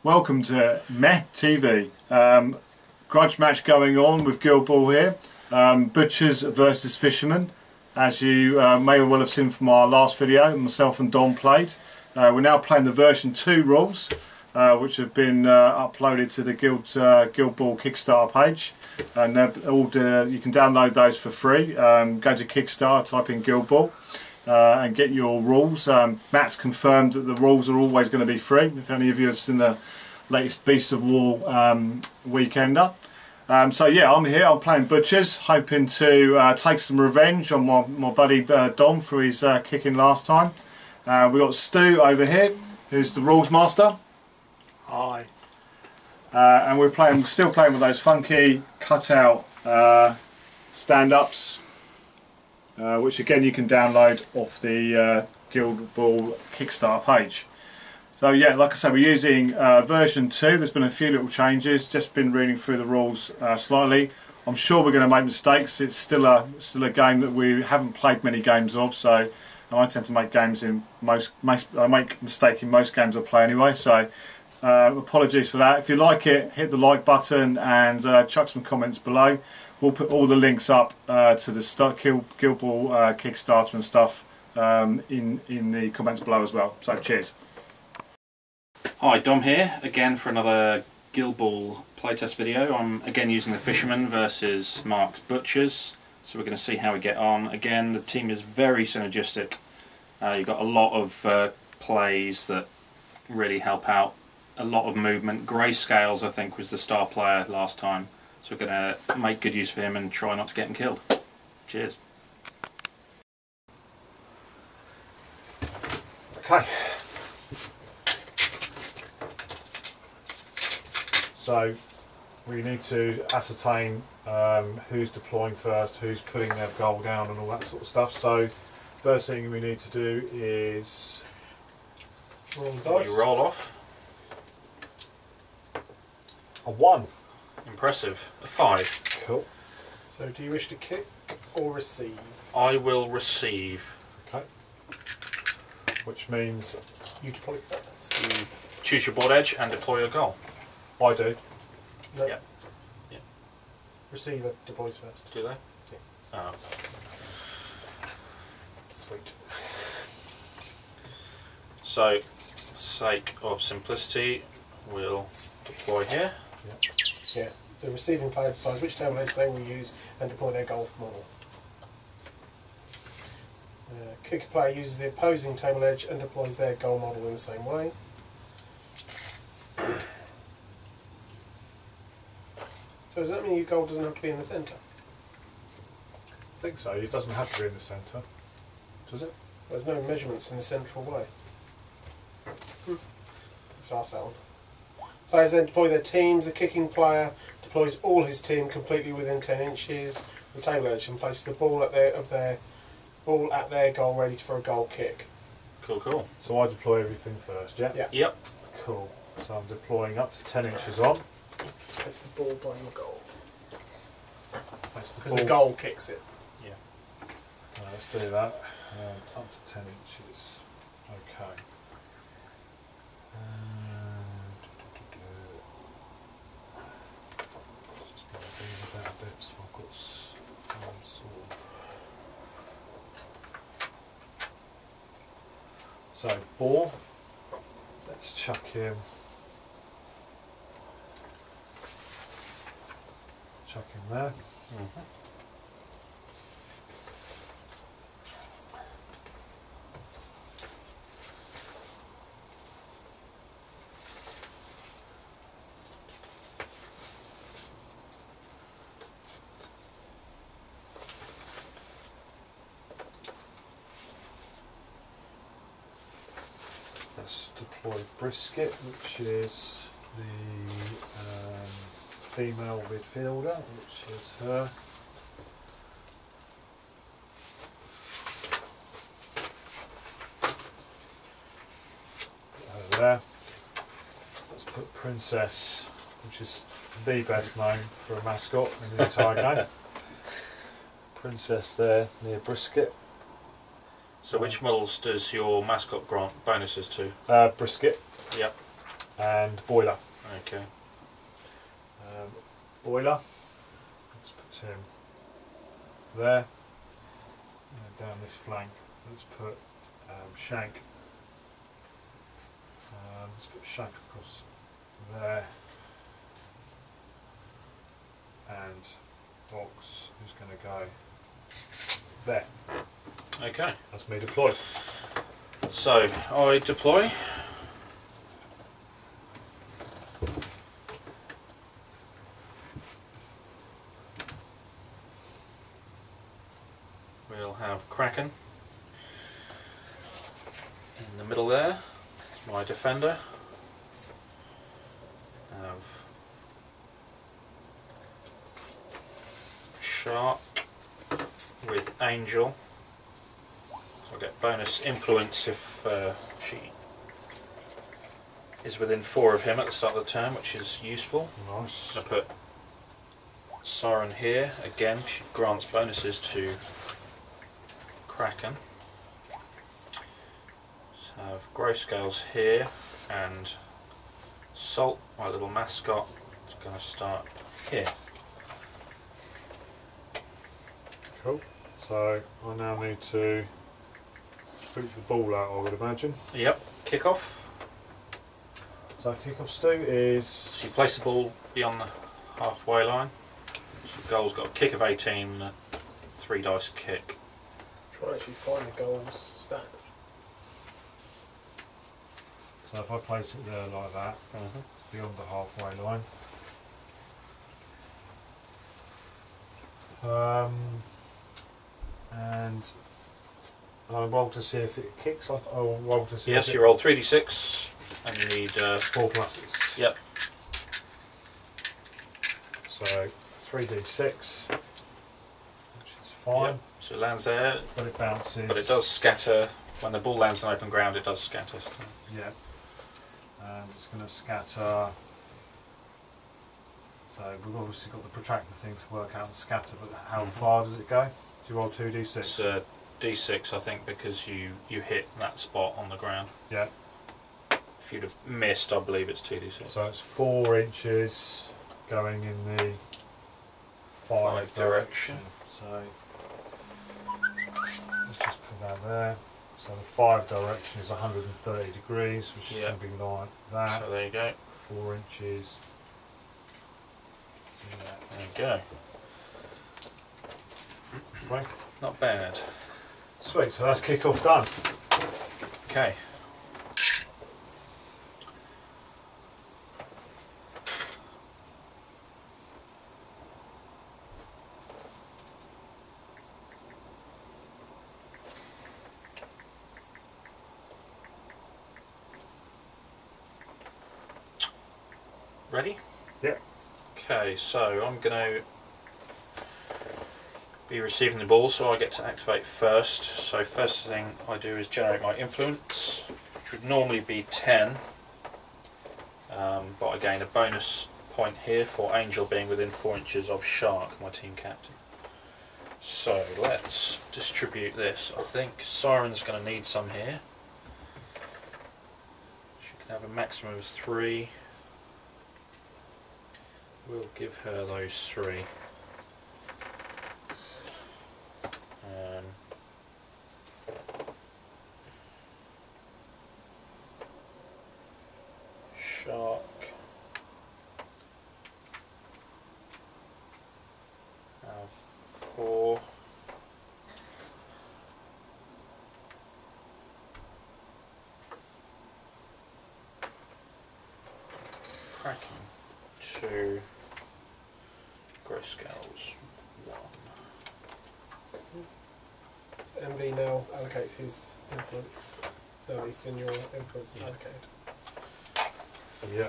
Welcome to Meh TV. Grudge match going on with Guildball here. Butchers versus Fishermen. As you may well have seen from our last video, myself and Don played. We're now playing the version 2 rules, which have been uploaded to the Guildball Kickstarter page. And you can download those for free. Go to Kickstarter, type in Guildball. And get your rules. Matt's confirmed that the rules are always going to be free, if any of you have seen the latest Beast of War Weekender. So yeah, I'm here, I'm playing Butchers, hoping to take some revenge on my buddy Dom for his kicking last time. We've got Stu over here, who's the rules master. Hi. And we're still playing with those funky cutout stand-ups. Which again you can download off the Guildball Kickstarter page. So yeah, like I said, we're using version 2. There's been a few little changes, just been reading through the rules slightly. I'm sure we're going to make mistakes. It's still a game that we haven't played many games of, so I tend to make games in I make mistakes in most games I play anyway, so apologies for that. If you like it, hit the like button and chuck some comments below. We'll put all the links up to the Guildball Kickstarter and stuff in the comments below as well. So cheers. Hi, Dom here again for another Guildball playtest video. I'm again using the Fishermen versus Mark's Butchers. So we're going to see how we get on. Again, the team is very synergistic. You've got a lot of plays that really help out. A lot of movement. Grayscales, I think, was the star player last time. So we're going to make good use of him and try not to get him killed. Cheers. Okay. So we need to ascertain who's deploying first, who's putting their goal down and all that sort of stuff. So first thing we need to do is roll the dice. You roll off. A 1. Impressive. A 5. Cool. So do you wish to kick or receive? I will receive. Okay. Which means You deploy first. You choose your board edge and deploy your goal. I do. No. Yep. Yep. Receiver deploys first. Do they? Yeah. Oh. Sweet. So, for the sake of simplicity, we'll deploy here. Yeah. The receiving player decides which table edge they will use and deploy their goal model. Kicker player uses the opposing table edge and deploys their goal model in the same way. So does that mean your goal doesn't have to be in the centre? I think so. It doesn't have to be in the centre, does it? There's no measurements in the central way. So I'll say on. Players then deploy their teams. The kicking player deploys all his team completely within 10 inches of the table edge and places the ball at their goal ready for a goal kick. Cool, cool. So I deploy everything first, yeah? Yeah. Yep. Cool. So I'm deploying up to 10 inches on. Place the ball by your goal. That's the Because the goal kicks it. Yeah. Let's do that. Up to 10 inches. Okay. Just going to move about a bit so I've got some sort of... So, ball. Let's chuck him. Chuck him there. Mm-hmm. Let's deploy Brisket, which is the female midfielder, which is her. Put her there. Let's put Princess, which is the best name for a mascot in the entire game. Princess there near Brisket. So which models does your mascot grant bonuses to? Brisket. Yep. and Boiler. Okay. Boiler, let's put him there, and down this flank let's put Shank. Let's put Shank across there, and Box who's going to go there. Okay. That's me deployed. So I deploy. We'll have Kraken in the middle there. It's my defender. Have Shark with Angel. So I get bonus influence if she is within 4 of him at the start of the turn, which is useful. Nice. I put Siren here. Again, she grants bonuses to Kraken. Let's have Grayscales here, and Salt, my little mascot, is going to start here. Cool. So I now need to boot the ball out, I would imagine. Yep, kick off. So kick-off, Stu, is... So you place the ball beyond the halfway line. So the goal's got a kick of 18 and a 3 dice kick. Try to actually find the goals stat. So if I place it there like that, it's beyond the halfway line. And I'll roll to see if it kicks. I'll roll to see Yes, if you roll 3d6 and you need 4 pluses. Yep. So 3d6, which is fine. Yep. So it lands there, But it bounces. but it does scatter. When the ball lands on open ground, it does scatter. Yeah. And it's going to scatter. So we've obviously got the protractor thing to work out the scatter, but how far does it go? Do you roll 2d6? It's d6, I think, because you hit that spot on the ground. Yeah. If you'd have missed, I believe it's 2d6. So it's 4 inches going in the 5 direction. So let's just put that there. So the 5 direction is 130 degrees, which is going to be like that. So there you go. 4 inches. There you go. Right. Not bad. Sweet, so that's kick-off done. Okay. Ready? Yep. Okay, so I'm going to be receiving the ball, so I get to activate first. So first thing I do is generate my influence, which would normally be 10, but I gain a bonus point here for Angel being within 4 inches of Shark, my team captain. So let's distribute this. I think Siren's going to need some here. She can have a maximum of 3. We'll give her those 3. Shark. Have 4. Kraken 2. Grayscales 1. MB now allocates his influence. So he's in your influence allocated. Yeah.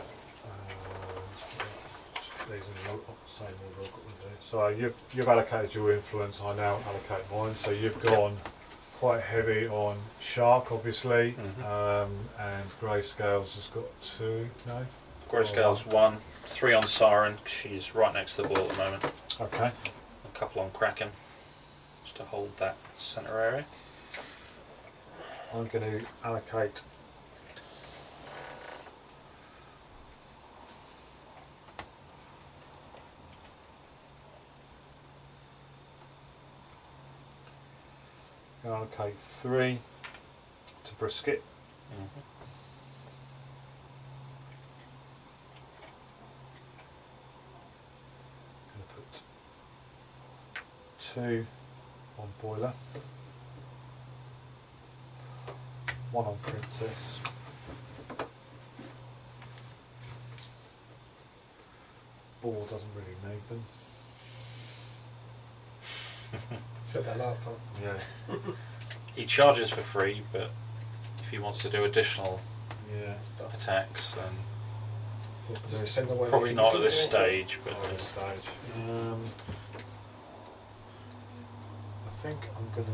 These are the same order I've got to do. So you've allocated your influence, I now allocate mine. So you've gone quite heavy on Shark, obviously, and Grayscales has got 2, no? Grayscales 1, 3 on Siren, she's right next to the ball at the moment. Okay. A couple on Kraken, just to hold that centre area. I'm going to allocate Okay, 3 to brisket. Mm-hmm. Put 2 on boiler, 1 on princess, boar doesn't really need them. Said that last time. Yeah. He charges for free, but if he wants to do additional Stuff. attacks, then It just depends on whether probably you not can at this see it. stage. But Not at this stage. I think I'm going to.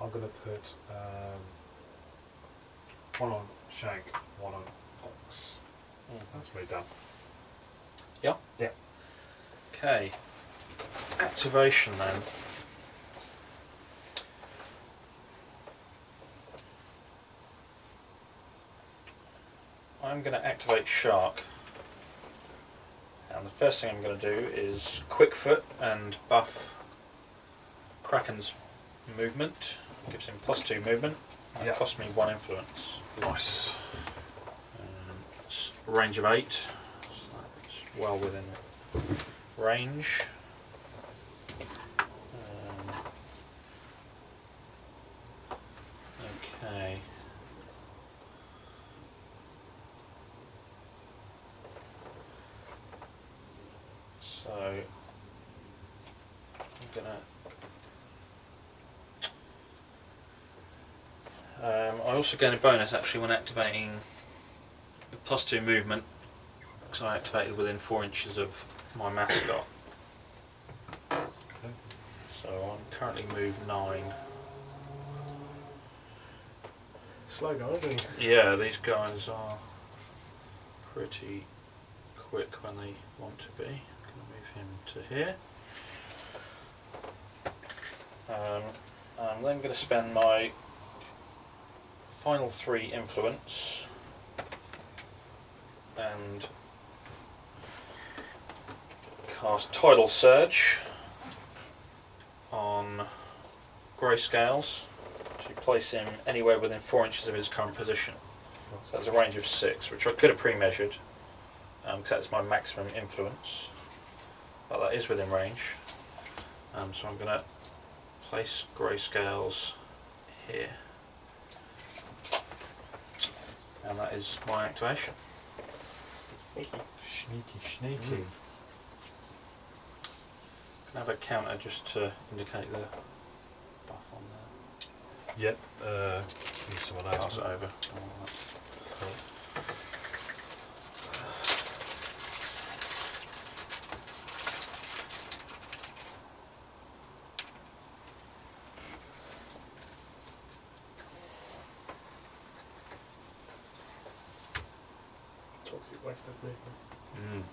I'm going to put 1 on shank, 1 on ox. That's me done. Yeah? Yeah. Okay. Activation then. I'm going to activate Shark. And the first thing I'm going to do is Quick Foot and buff Kraken's movement. Gives him +2 movement. That costs me 1 influence. Nice. It's a range of 8. So it's well within range. Okay. So I'm gonna. I also gain a bonus actually when activating with +2 movement, because I activated within 4 inches of my mascot. Okay. So I'm currently moved 9. Slow guy, isn't he? Yeah, these guys are pretty quick when they want to be. I'm going to move him to here. I'm then going to spend my final 3 influence and cast Tidal Surge on Grayscales to place him anywhere within 4 inches of his current position. So that's a range of 6, which I could have pre-measured, because that's my maximum influence, but that is within range. So I'm going to place Grayscales here, and that is my activation. Sneaky. Sneaky. Can I have a counter just to indicate the buff on there? Yep. Need someone else. Pass it over. Cool. Toxic waste of movement.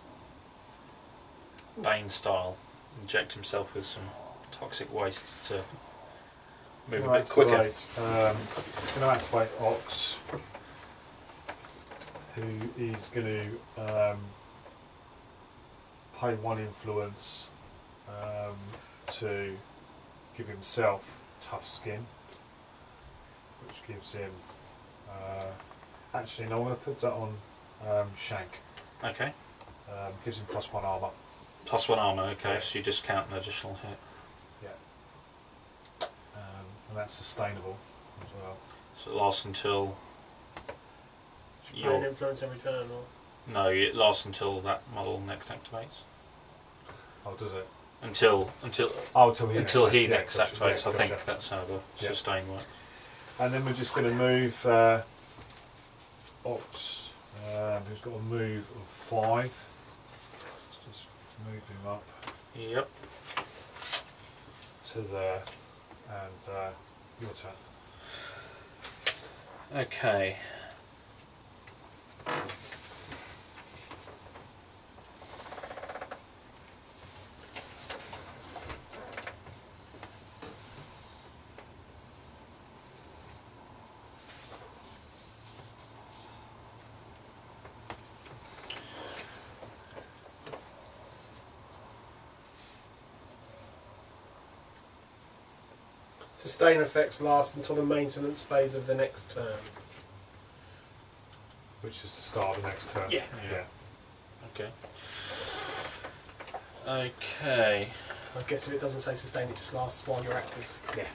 Bane style. Inject himself with some toxic waste to move a Right, bit quicker. Going to activate Ox, who is going to pay 1 influence to give himself tough skin, which gives him. Actually, no, I'm going to put that on Shank. Okay. Gives him +1 armour. +1 armour, okay, so you discount an additional hit. Yeah. And that's sustainable as well. So it lasts until... Should pay an influence every turn, or? No, it lasts until that model next activates. Oh, does it? Until he next activates. I think that's how the sustain works. And then we're just going to move Ox, who's got a move of 5. Let's just move him up Yep. to there, and your turn. Okay. Sustain effects last until the maintenance phase of the next turn. Which is the start of the next turn. Yeah. Yeah. Okay. Okay. I guess if it doesn't say sustain, it just lasts while you're active. Yeah.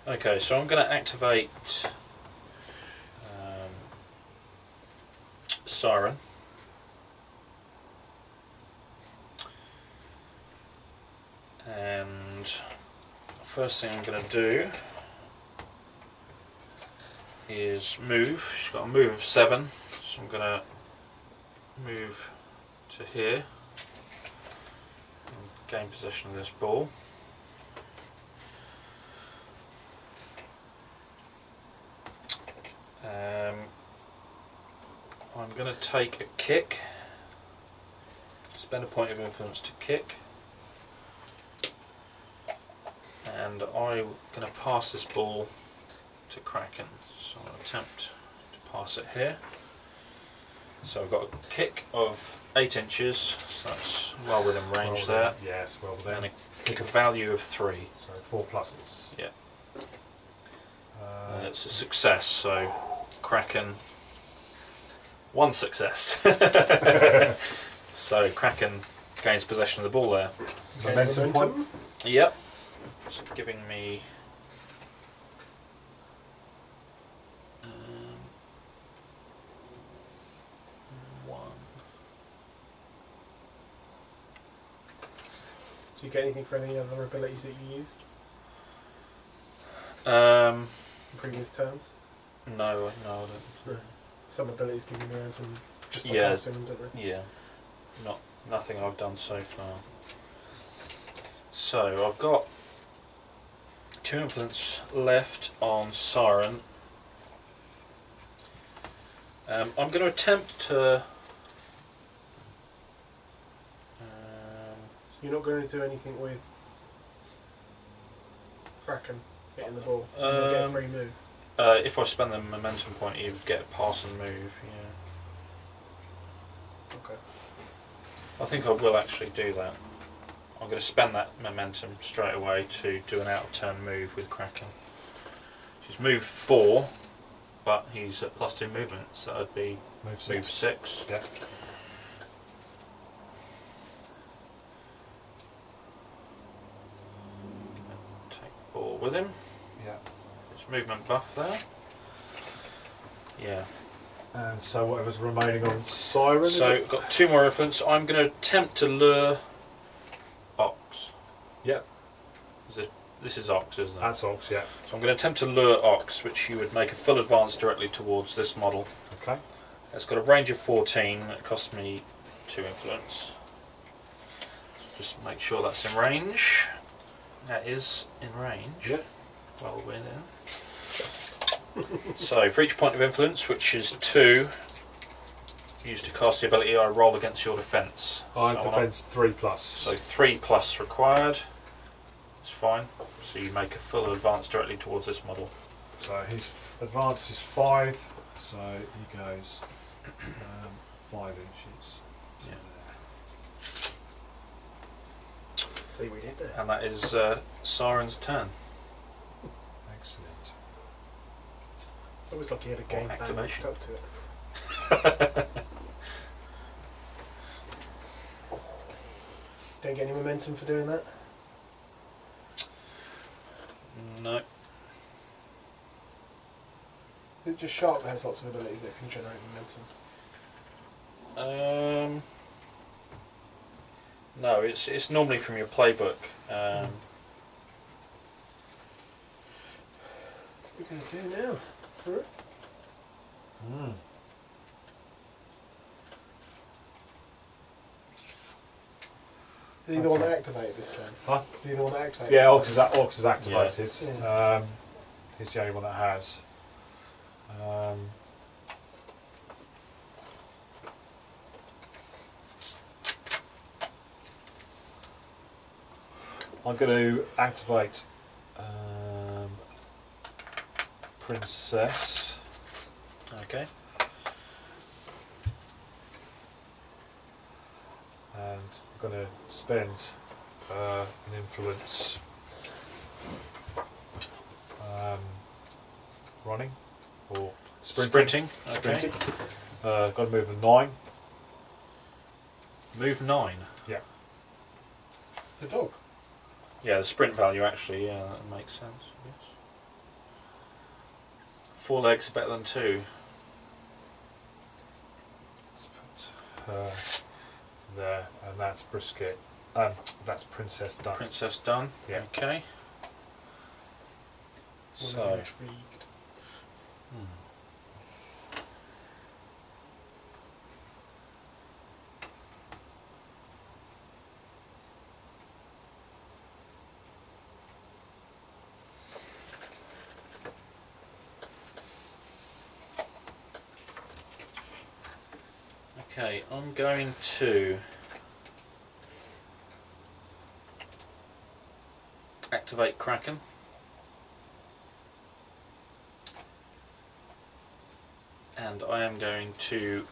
Yeah. Okay, so I'm going to activate Siren. And first thing I'm going to do is move. She's got a move of 7, so I'm going to move to here and gain possession of this ball. I'm going to take a kick, spend a point of influence to kick, and I'm going to pass this ball to Kraken. So I'll attempt to pass it here. So I've got a kick of 8 inches, so that's well within range there. Yes, well within. And a kick of value of 3. So 4 pluses. Yeah. It's a success, so Kraken, 1 success. So Kraken gains possession of the ball there. Momentum point. Yep. It's giving me 1. Do you get anything for any other abilities that you used Um, in previous turns? no, I don't. No. Some abilities give you momentum just by Yeah. casting them, don't they? Yeah, nothing I've done so far. So I've got 2 influence left on Siren. I'm going to attempt to. You're not going to do anything with Kraken hitting the ball. You're going to get a free move. If I spend the momentum point, you get a pass and move. Yeah. Okay. I think I will actually do that. I'm going to spend that momentum straight away to do an out of turn move with Kraken. She's moved 4, but he's at +2 movement, so that would be Move 6. move 6. Yeah. Take 4 with him. Yeah. There's movement buff there. Yeah. And so whatever's remaining on Siren. So is I've got 2 more influence. I'm going to attempt to lure Ox. Yep. This is Ox, isn't it? That's Ox, yeah. So I'm going to attempt to lure Ox, which you would make a full advance directly towards this model. Okay. It's got a range of 14. It costs me 2 influence. So just make sure that's in range. That is in range. Yep. Well within. So for each point of influence, which is 2, used to cast the ability, I roll against your defence. I So defence 3 plus. So 3 plus required. It's fine. So you make a full advance directly towards this model. So his advance is 5, so he goes 5 inches. Yeah. See what we did there. And that is Siren's turn. Excellent. It's almost like he had a game plan and activation. stuck to it. Don't get any momentum for doing that? No. Is it just Shark that has lots of abilities that can generate momentum? No, it's normally from your playbook. What are we going to do now? Mm. Is he the one that activated this time? Huh? Is he the one that activated Yeah, this time? Ox is activated. Yeah. He's the only one that has. I'm going to activate Princess. Okay. And I'm going to spend an influence running or sprinting. Okay. Got to move a 9. Move 9. Yeah. The dog. Yeah, the sprint value actually, yeah, that makes sense. Yes. 4 legs are better than 2. Let's put her there, and that's Brisket. That's Princess done. Princess done. Yeah. Okay. One So. is intrigued. Okay, I'm going to activate Kraken. And I am going to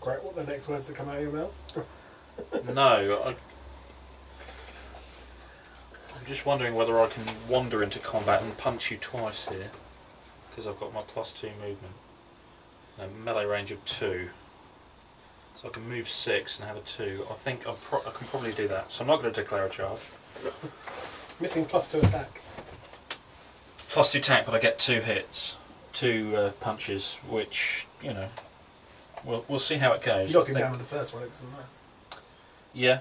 Great, what are the next words that come out of your mouth? I'm just wondering whether I can wander into combat and punch you twice here, because I've got my +2 movement. A melee range of 2. So I can move 6 and have a 2. I think I can probably do that. So I'm not going to declare a charge. Missing +2 attack. +2 attack, but I get 2 hits. 2 punches, which, you know, we'll see how it goes. You knock him down with the first one, it doesn't matter. Yeah.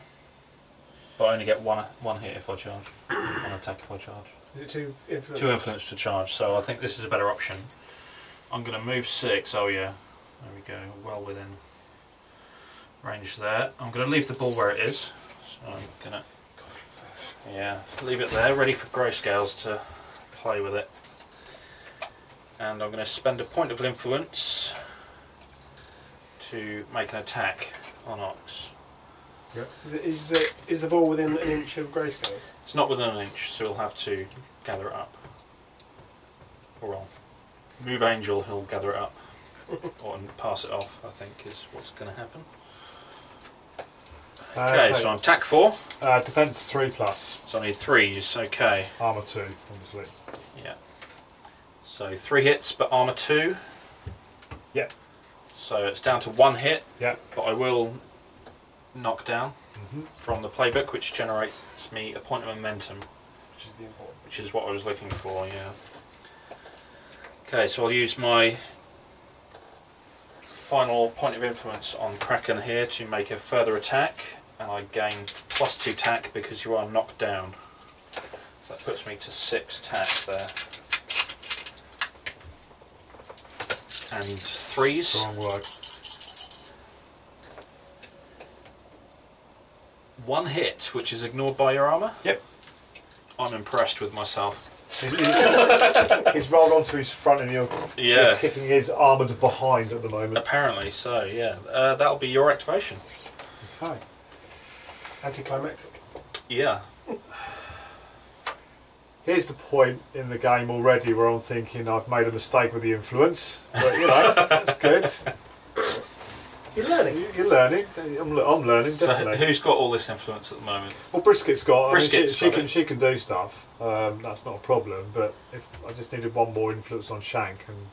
But I only get one hit if I charge. 1 attack if I charge. Is it 2 influence? 2 influence to charge, so I think this is a better option. I'm going to move 6, oh yeah, there we go, well within range there. I'm going to leave the ball where it is, so I'm going to, leave it there, ready for grayscales to play with it. And I'm going to spend a point of influence to make an attack on Ox. Yep. Is the ball within an inch of grayscales? It's not within an inch, so we'll have to gather it up. Or I'll move Angel, he'll gather it up. Or pass it off, I think, is what's going to happen. Okay, so I'm attack 4. Defense 3+. So I need 3s, okay. Armour 2, obviously. Yeah. So 3 hits, but armour 2. Yep. So it's down to 1 hit. Yep. But I will knock down from the playbook, which generates me a point of momentum. Which is the important. Which is what I was looking for, yeah. Okay, so I'll use my final point of influence on Kraken here to make a further attack, and I gain +2 attack because you are knocked down. So that puts me to 6 attack there. And 3s. Strong work. 1 hit, which is ignored by your armour. Yep. I'm impressed with myself. He's rolled onto his front and you're kicking his armoured behind at the moment. Apparently so, yeah. That'll be your activation. Okay. Anticlimactic. Yeah. Here's the point in the game already where I'm thinking I've made a mistake with the influence. But, you know, that's good. You're learning. You're learning. I'm learning, definitely. So who's got all this influence at the moment? Well, Brisket's got. Brisket's I mean, she can do stuff. That's not a problem. But if I just needed one more influence on Shank, and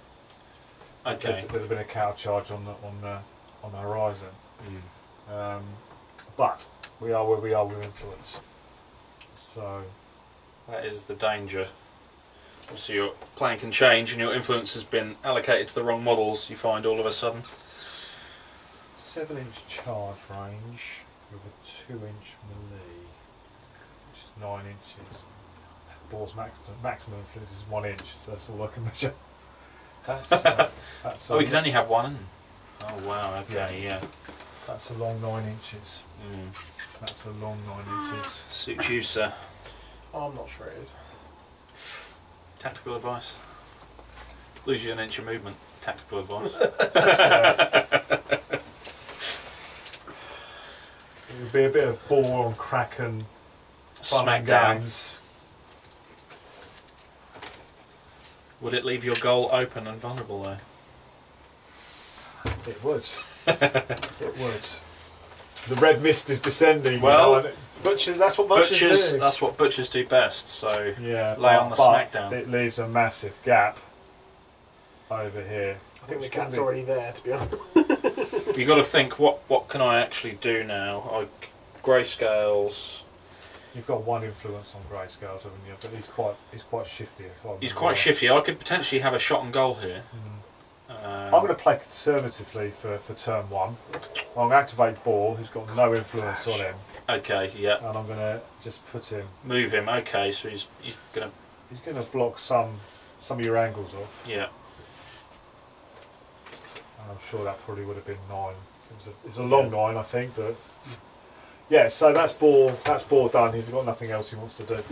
okay, there'd have been a cow charge on the horizon. But we are where we are with influence. So that is the danger. So your plan can change, and your influence has been allocated to the wrong models. You find all of a sudden. 7-inch charge range with a 2-inch melee, which is 9 inches. Ball's maximum influence is 1 inch, so that's all I can measure. That's oh, we can only have 1. Oh wow. Okay, yeah. That's a long 9 inches. That's a long 9 inches. Suits you, sir. Oh, I'm not sure it is. Tactical advice. Lose you an inch of movement. Tactical advice. It would be a bit of ball on Kraken fun and Smackdown. games. Would it leave your goal open and vulnerable though? It would. It would. The red mist is descending. Well, you know, Butchers, that's what butchers do. That's what butchers do best. So yeah, lay on the but smackdown. it leaves a massive gap over here. I think the Which can gap's be- already there, to be honest. You got to think, what can I actually do now? Grayscales. You've got one influence on Grayscales, haven't you? But he's quite shifty. He's quite shifty. I could potentially have a shot on goal here. I'm going to play conservatively for turn 1. I'm going to activate Ball, who's got no influence on him, Okay, yeah. and I'm going to just put him. Move him. Okay, so he's gonna. He's going to block some of your angles off. Yeah. And I'm sure that probably would have been 9. It's a long 9, I think, but yeah. So that's Ball. That's Ball done. He's got nothing else he wants to do.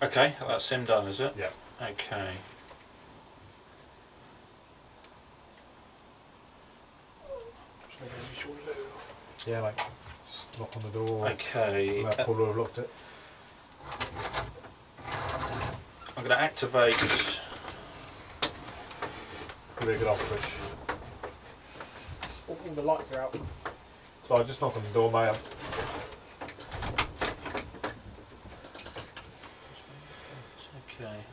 Okay, that's him done, is it? Yeah. Okay. Yeah, mate. Just knock on the door. Okay. That Paul would have locked it. I'm going to activate. Could be a good off push. Oh, the lights are out. So I just knock on the door, mate. Okay.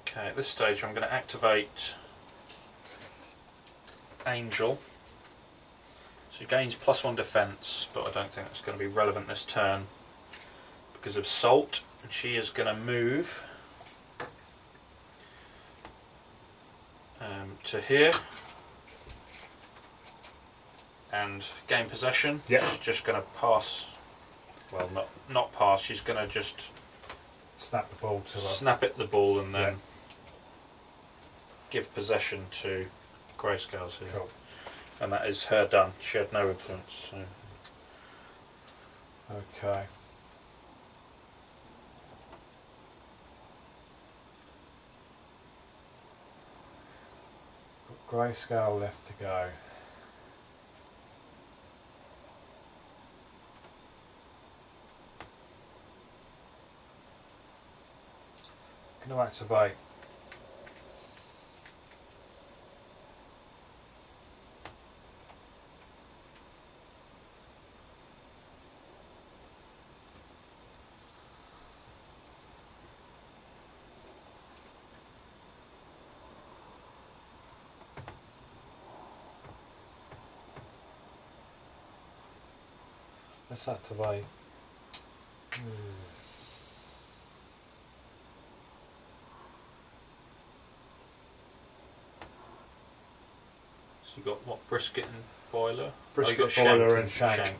Okay. At this stage, I'm going to activate Angel. So he gains +1 defence, but I don't think that's going to be relevant this turn because of Salt. And she is going to move to here and gain possession. Yep. She's just going to pass. Well, not pass. She's going to just Snap the ball to her. snap at the ball and then Yeah. give possession to Grayscales here. Cool. And that is her done. She had no influence. So. Okay. Got Grayscale left to go. Going to activate. Let's activate. So you got what, brisket and boiler? Brisket, you got boiler and shank.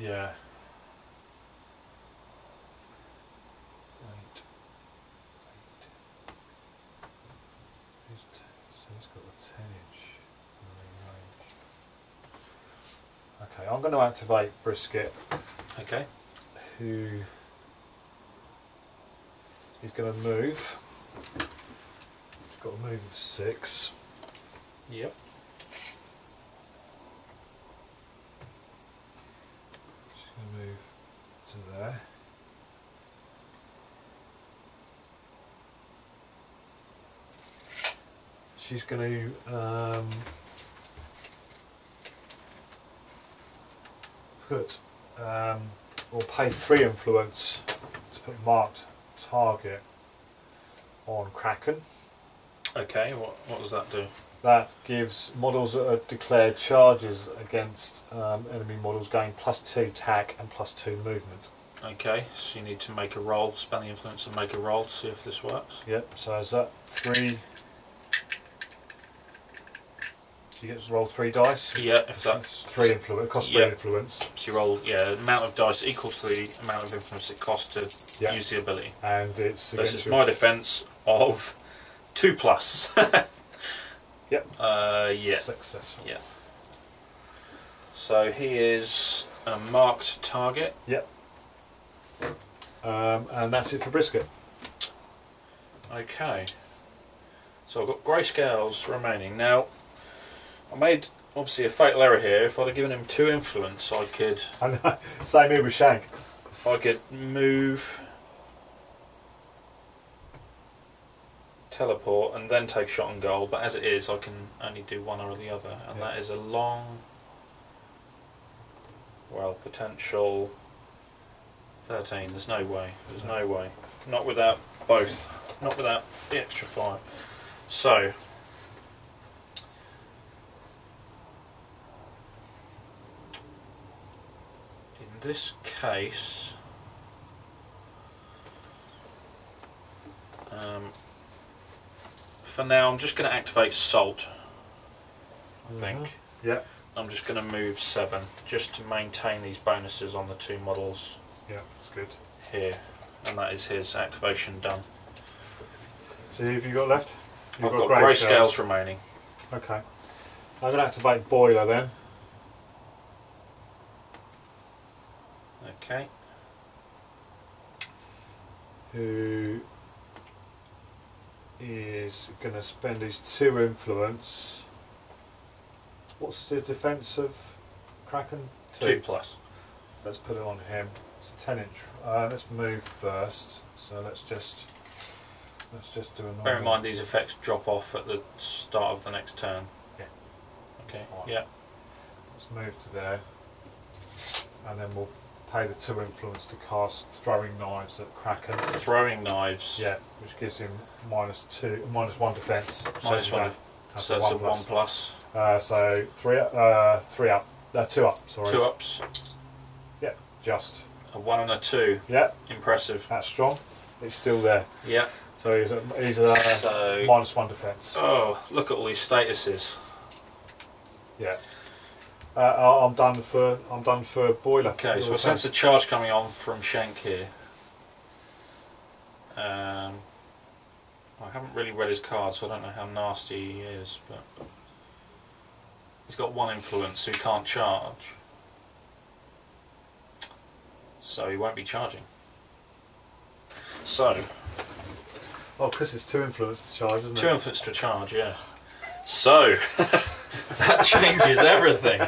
Yeah. So he's got a 10-inch range. Okay, I'm going to activate Brisket, Okay. who is going to move. He's got a move of 6. Yep. She's going to move to there. She's going to put or pay 3 influence to put marked target on Kraken. Okay, what does that do? That gives models that are declared charges against enemy models gain +2 tack and +2 movement. Okay, so you need to make a roll, spend the influence and make a roll to see if this works. Yep, so is that 3? So you get to roll 3 dice. Yeah, if that's 3 influence. It costs 3 influence. So you roll, the amount of dice equal to the amount of influence it costs to use the ability. And it's versus my defence of 2+. Yep. Yeah. Successful. Yeah. So he is a marked target. Yep. And that's it for Brisket. Okay. So I've got grayscales remaining. Now, I made obviously a fatal error here. If I'd have given him 2 influence, I could. Same here with Shank. I could move, teleport, and then take shot on goal. But as it is, I can only do one or the other, and that is a long, well, potential 13. There's no way. There's no way. Not without both. Not without the extra 5. So. In this case, for now I'm just going to activate Salt, I think. Yeah. I'm just going to move 7, just to maintain these bonuses on the 2 models. Yeah, that's good. Here, and that is his activation done. So who have you got left? I've got grayscales remaining. Okay. I'm going to activate Boiler then. Okay. Who is going to spend his 2 influence. What's the defence of Kraken? 2+. Let's put it on him. It's a 10 inch. Let's move first. So let's just do a normal. Bear in mind these effects drop off at the start of the next turn. Yeah. Okay. Yeah. Let's move to there, and then we'll pay the 2 influence to cast Throwing Knives at Kraken. Throwing Knives. Yeah, which gives him -1 defence. -1. So that's a 1+. So 3 up. 2 up. Sorry. 2 ups. Yeah, just. A 1 and a 2. Yeah. Impressive. That's strong. It's still there. Yeah. So he's a so, -1 defence. Oh, look at all these statuses. Yeah. I'm done for Boiler. Okay, so I sense a charge coming on from Shank here. I haven't really read his card, so I don't know how nasty he is, but he's got 1 influence, so he can't charge. So he won't be charging. So. Oh, because it's 2 influence to charge, isn't it? 2 influence to charge, yeah. So that changes everything.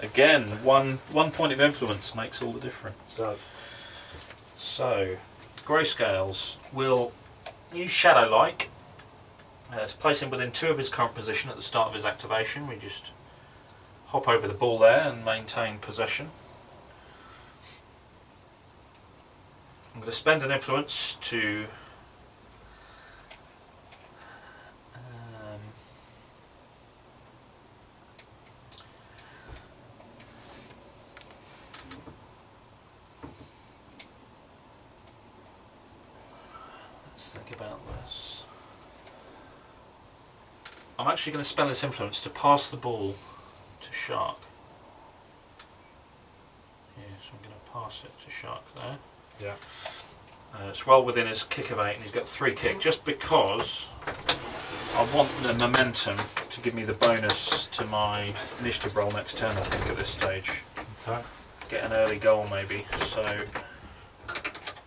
Again, one point of influence makes all the difference. It does. So, grayscales will use Shadow-like to place him within 2 of his current position at the start of his activation. We just hop over the ball there and maintain possession. I'm going to spend an influence to think about this. I'm actually going to spend this influence to pass the ball to Shark. Yeah, so I'm going to pass it to Shark there. Yeah. It's well within his kick of 8 and he's got 3 kick, just because I want the momentum to give me the bonus to my initiative roll next turn, I think, at this stage. Okay. Get an early goal maybe, so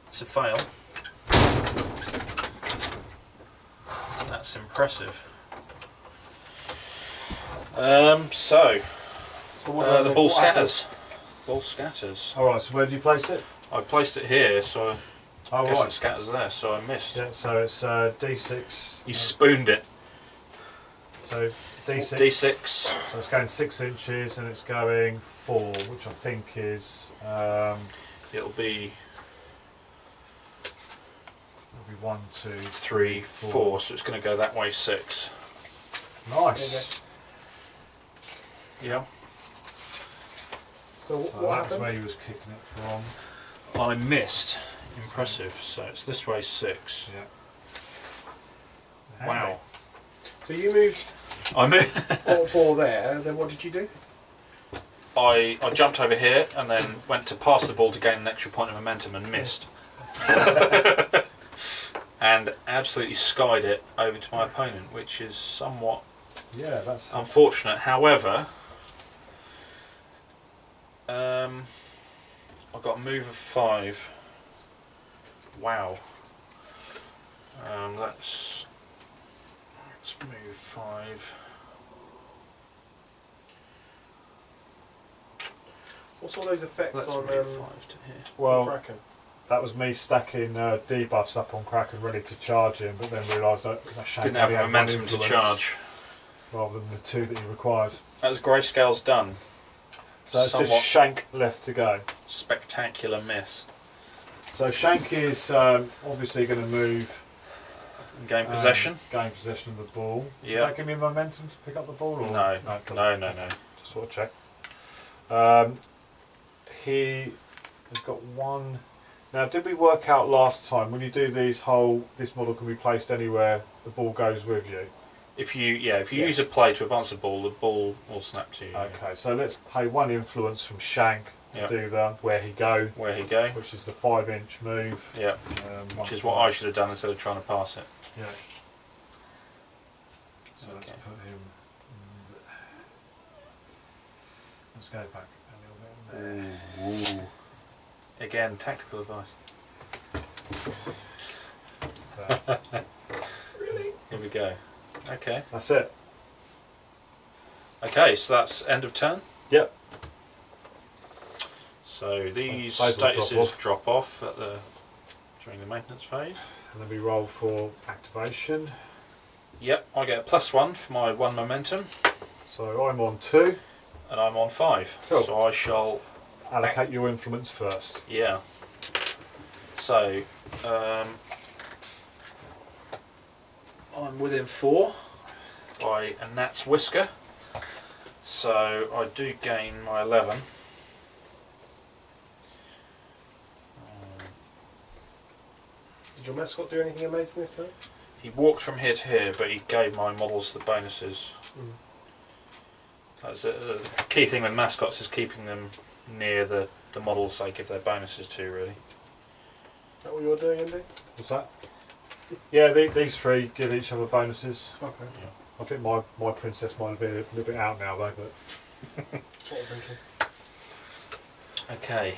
it's a fail. That's impressive. The ball scatters. Ball scatters. Alright, so where did you place it? I placed it here, so I guess right. it scatters there, so I missed. Yeah, so it's D6. You spooned it. So D6. D6. So it's going 6 inches and it's going 4, which I think is... It'll be 1, 2, 3, 4, so it's going to go that way 6. Nice. Yeah. So So what that's happened? where you was kicking it from. I missed. Impressive. So it's this way 6. Yeah. Wow. So you moved I moved. ball there. Then what did you do? I jumped over here and then went to pass the ball to gain an extra point of momentum and missed. And absolutely skied it over to my opponent, which is somewhat that's unfortunate. However, I got a move of 5. Wow. Let's move 5. What's all those effects Let's on move 5 to here. well. Kraken? That was me stacking debuffs up on Kraken ready to charge him, but then realised that Shank Didn't have only the had momentum one to influence charge. rather than the 2 that he requires. That was Grayscale's done. So it's Somewhat just Shank left to go. spectacular miss. So Shank is obviously going to move. Gain possession. Gain possession of the ball. Yeah. Does that give me momentum to pick up the ball? Or? No. it doesn't. No. Just sort of check. He has got 1. Now, did we work out last time when you do this model can be placed anywhere, the ball goes with you? If you use a play to advance the ball will snap to you. Okay, so let's pay 1 influence from Shank to do that. Where he go, which is the 5-inch move. Yeah, which is what I should have done instead of trying to pass it. Yeah. So let's put him. Let's go back a little bit there. Ooh. Again, tactical advice. Really? Here we go. Okay. That's it. Okay, so that's end of turn. Yep. So these Those will statuses drop off during the maintenance phase. And then we roll for activation. Yep, I get a +1 for my 1 momentum, So I'm on 2. and I'm on 5. Cool. So I shall Allocate your influence first. Yeah. So, I'm within 4 by a gnat's whisker. So I do gain my 11. Did your mascot do anything amazing this time? He walked from here to here, but he gave my models the bonuses. That's a key thing with mascots is keeping them near the models they give their bonuses to, really. Is that what you're doing, Andy? What's that? Yeah, these 3 give each other bonuses. Okay. Yeah. I think my princess might have been a little bit out now though, but That's what I'm thinking. Okay.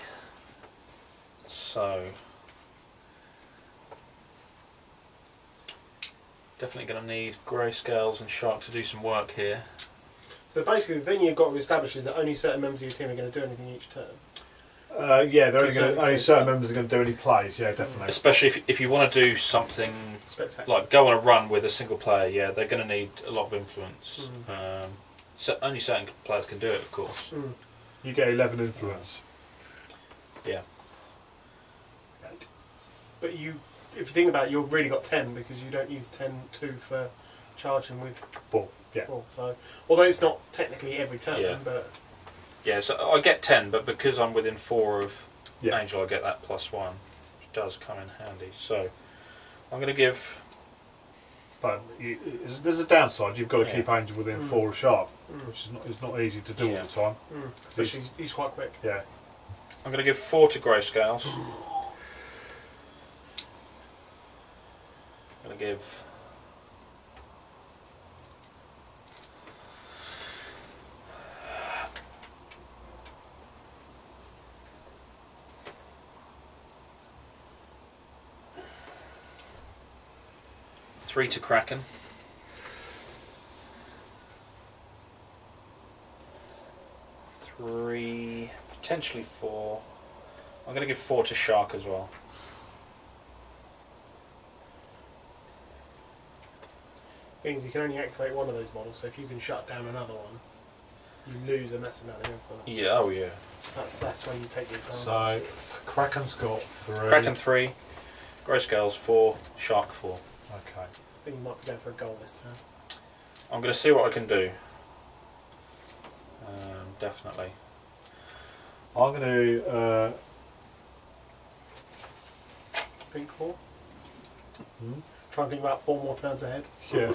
So definitely going to need Grayscales and Shark to do some work here. So basically, the thing you've got to establish is that only certain members of your team are going to do anything each turn. yeah, they're only certain members are going to do any plays. Yeah, definitely. Especially if you want to do something Spectacular. like go on a run with a single player, yeah, they're going to need a lot of influence. So only certain players can do it, of course. You get 11 influence. Yeah. But if you think about it, you've really got 10 because you don't use 10-2 for charging with Ball. Yeah. ball. So, although it's not technically every turn, Yeah. but Yeah, so I get 10, but because I'm within 4 of Yeah. Angel, I get that +1, which does come in handy. So I'm going to give. But there's a downside. You've got to Yeah. keep Angel within 4 of Sharp, which is not easy to do all Yeah. the time. especially he's quite quick. Yeah. I'm going to give 4 to Grayscales. I'm going to give. Three to Kraken. 3, potentially 4. I'm going to give 4 to Shark as well. Thing is, you can only activate one of those models, so if you can shut down another one, you lose a massive amount of influence. Yeah, oh yeah. That's where you take the advantage. So Kraken's got 3. Kraken 3, Grayscales 4, Shark 4. Okay. I think you might be going for a goal this time. I'm going to see what I can do. Definitely. I'm going to. Think 4. Try and think about 4 more turns ahead. Yeah.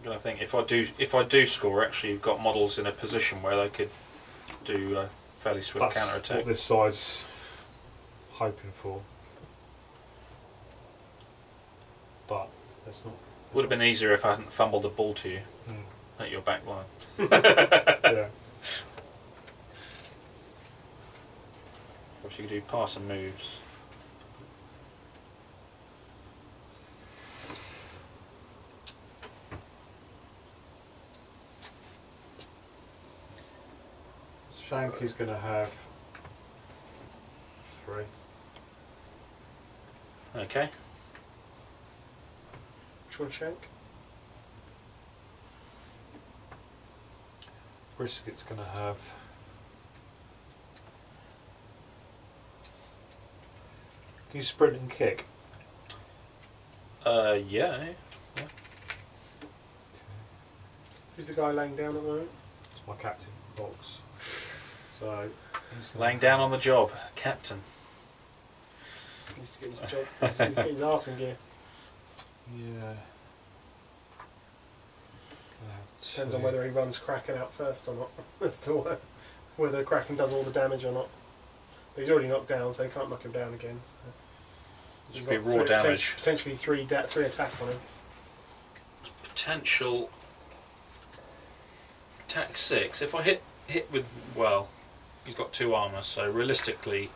going to think if I do score, actually, you've got models in a position where they could do a fairly swift counter That's attack. what this side's hoping for. But it's not. Would have been easier if I hadn't fumbled the ball to you at your back line. Yeah. If you could do pass and moves. Shank is going to have 3. Okay. Which one, Shank? Brisket's going to have. Can you sprint and kick? Yeah. Who's the guy laying down at the moment? It's my captain box. So he's gonna Laying down on the job, captain. He needs to get his job. He needs to get his arse in gear. Yeah. Depends on whether he runs Kraken out first or not. As to whether Kraken does all the damage or not. But he's already knocked down, so he can't knock him down again. So. Just be raw damage. Potentially three attack on him. Potential attack 6. If I hit with, well, he's got 2 armour, so realistically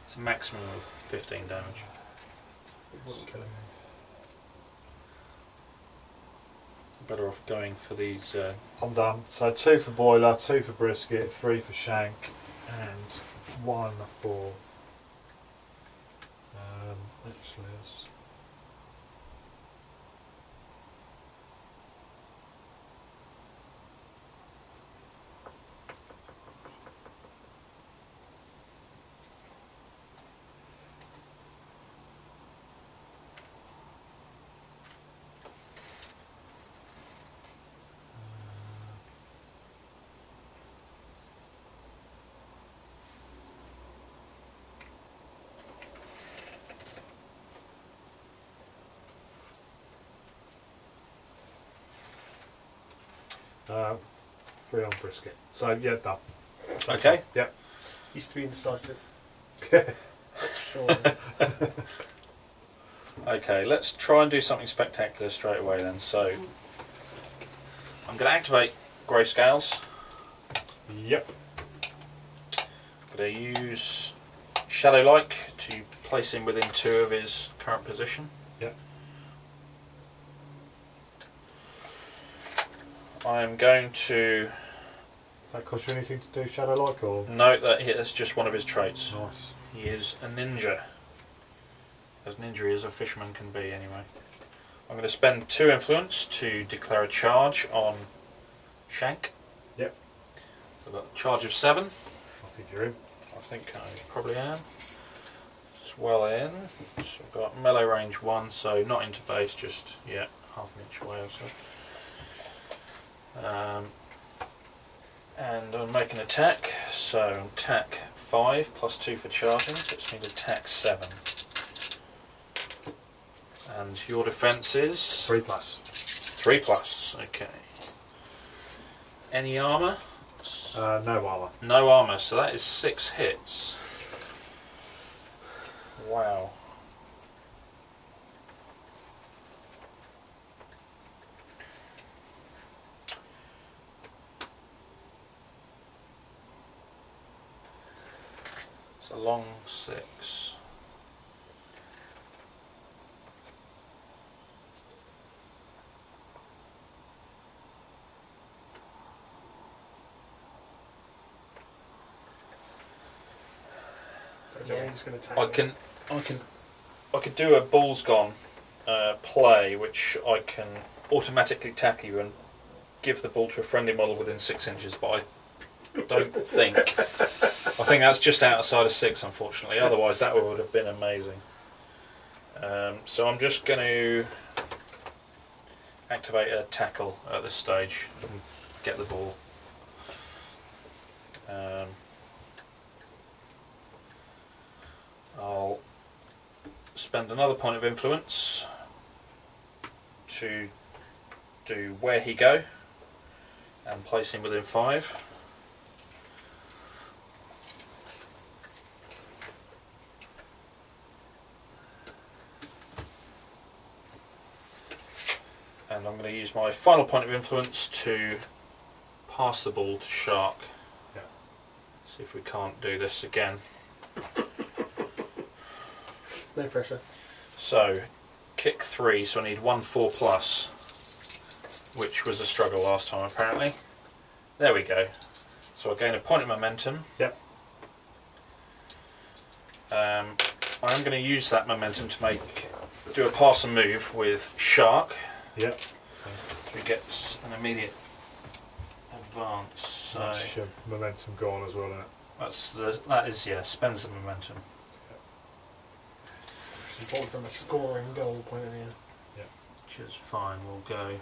it's a maximum of 15 damage. It wouldn't kill him. Better off going for these. I'm done. So 2 for Boiler, 2 for Brisket, 3 for Shank, and 1 for. Actually, it's. Uh, 3 on Brisket. So yeah, done. Okay. Yep. Used to be indecisive. That's for sure. Okay, let's try and do something spectacular straight away then. So I'm going to activate Grayscales. Yep. I'm going to use Shadowlike to place him within 2 of his current position. Yep. I'm going to That cost you anything to do Shadow Like or? note that that's just one of his traits. Nice. He is a ninja. As ninja as a fisherman can be anyway. I'm going to spend 2 influence to declare a charge on Shank. Yep. I've got a charge of 7. I think you're in. I think I probably am. It's well in. So I've got melee range 1, so not into base, just half an inch away or so. And I'm making an attack, so attack 5 plus 2 for charging, so it's me to attack 7. And your defence is? 3+. 3+, okay. Any armour? No armour. No armour, so that is 6 hits. Wow. It's a long 6. Yeah. Just gonna attack I could do a balls gone play, which I can automatically tackle you and give the ball to a friendly model within 6 inches, but I don't think. I think that's just outside of 6, unfortunately. Otherwise, that would have been amazing. So I'm just going to activate a tackle at this stage and get the ball. I'll spend another point of influence to do where he go and place him within 5. And I'm going to use my final point of influence to pass the ball to Shark. Yeah. See if we can't do this again. No pressure. So, kick 3, so I need 1 4+, which was a struggle last time apparently. There we go. So I gain a point of momentum. Yep. I'm going to use that momentum to do a pass and move with Shark. Yep. So he gets an immediate advance. So That's your momentum gone as well, isn't it? that is spends the momentum. It's important from a scoring goal point of view. Which is fine. We'll go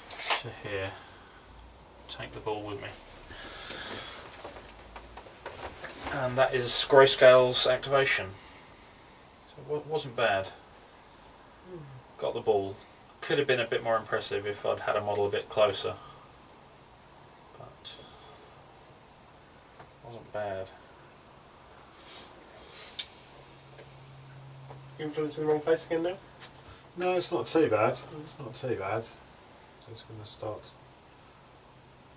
to here. Take the ball with me. And that is Grayscale's activation. So it wasn't bad. Got the ball. Could have been a bit more impressive if I'd had a model a bit closer. But wasn't bad. Influence in the wrong place again now? No, it's not too bad. It's not too bad. Just going to start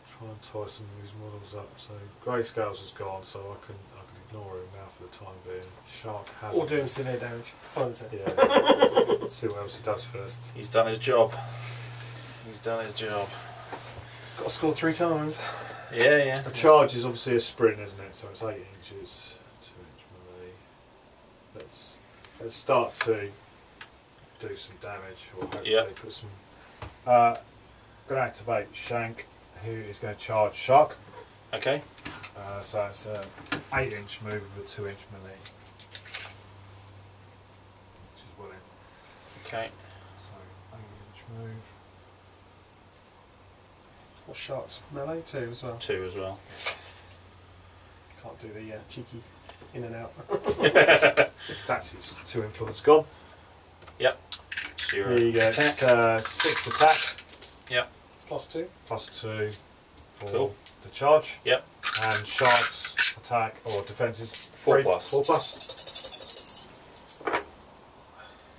try and tie some of these models up. So Grayscales is gone, so I can ignore him now for the time being. Shark has. Or do him severe damage. One of the two. Yeah. Let's see what else he does first. He's done his job. He's done his job. Got to score 3 times. Yeah, yeah. A charge is obviously a sprint, isn't it? So it's 8 inches, 2-inch melee. Let's start to do some damage, or hopefully put some. Going to activate Shank, who is going to charge Shark. Okay. So it's an 8-inch move with a 2-inch melee, which is well in. Okay. So 8-inch move. Or Shark's melee too as well. 2 as well. Can't do the cheeky in and out. That's his 2 influence gone. Yep. 0 He gets attack. 6 attack. Yep. +2. +2 for Cool. the charge. Yep. And Shark's attack or defense is 4+. 4+.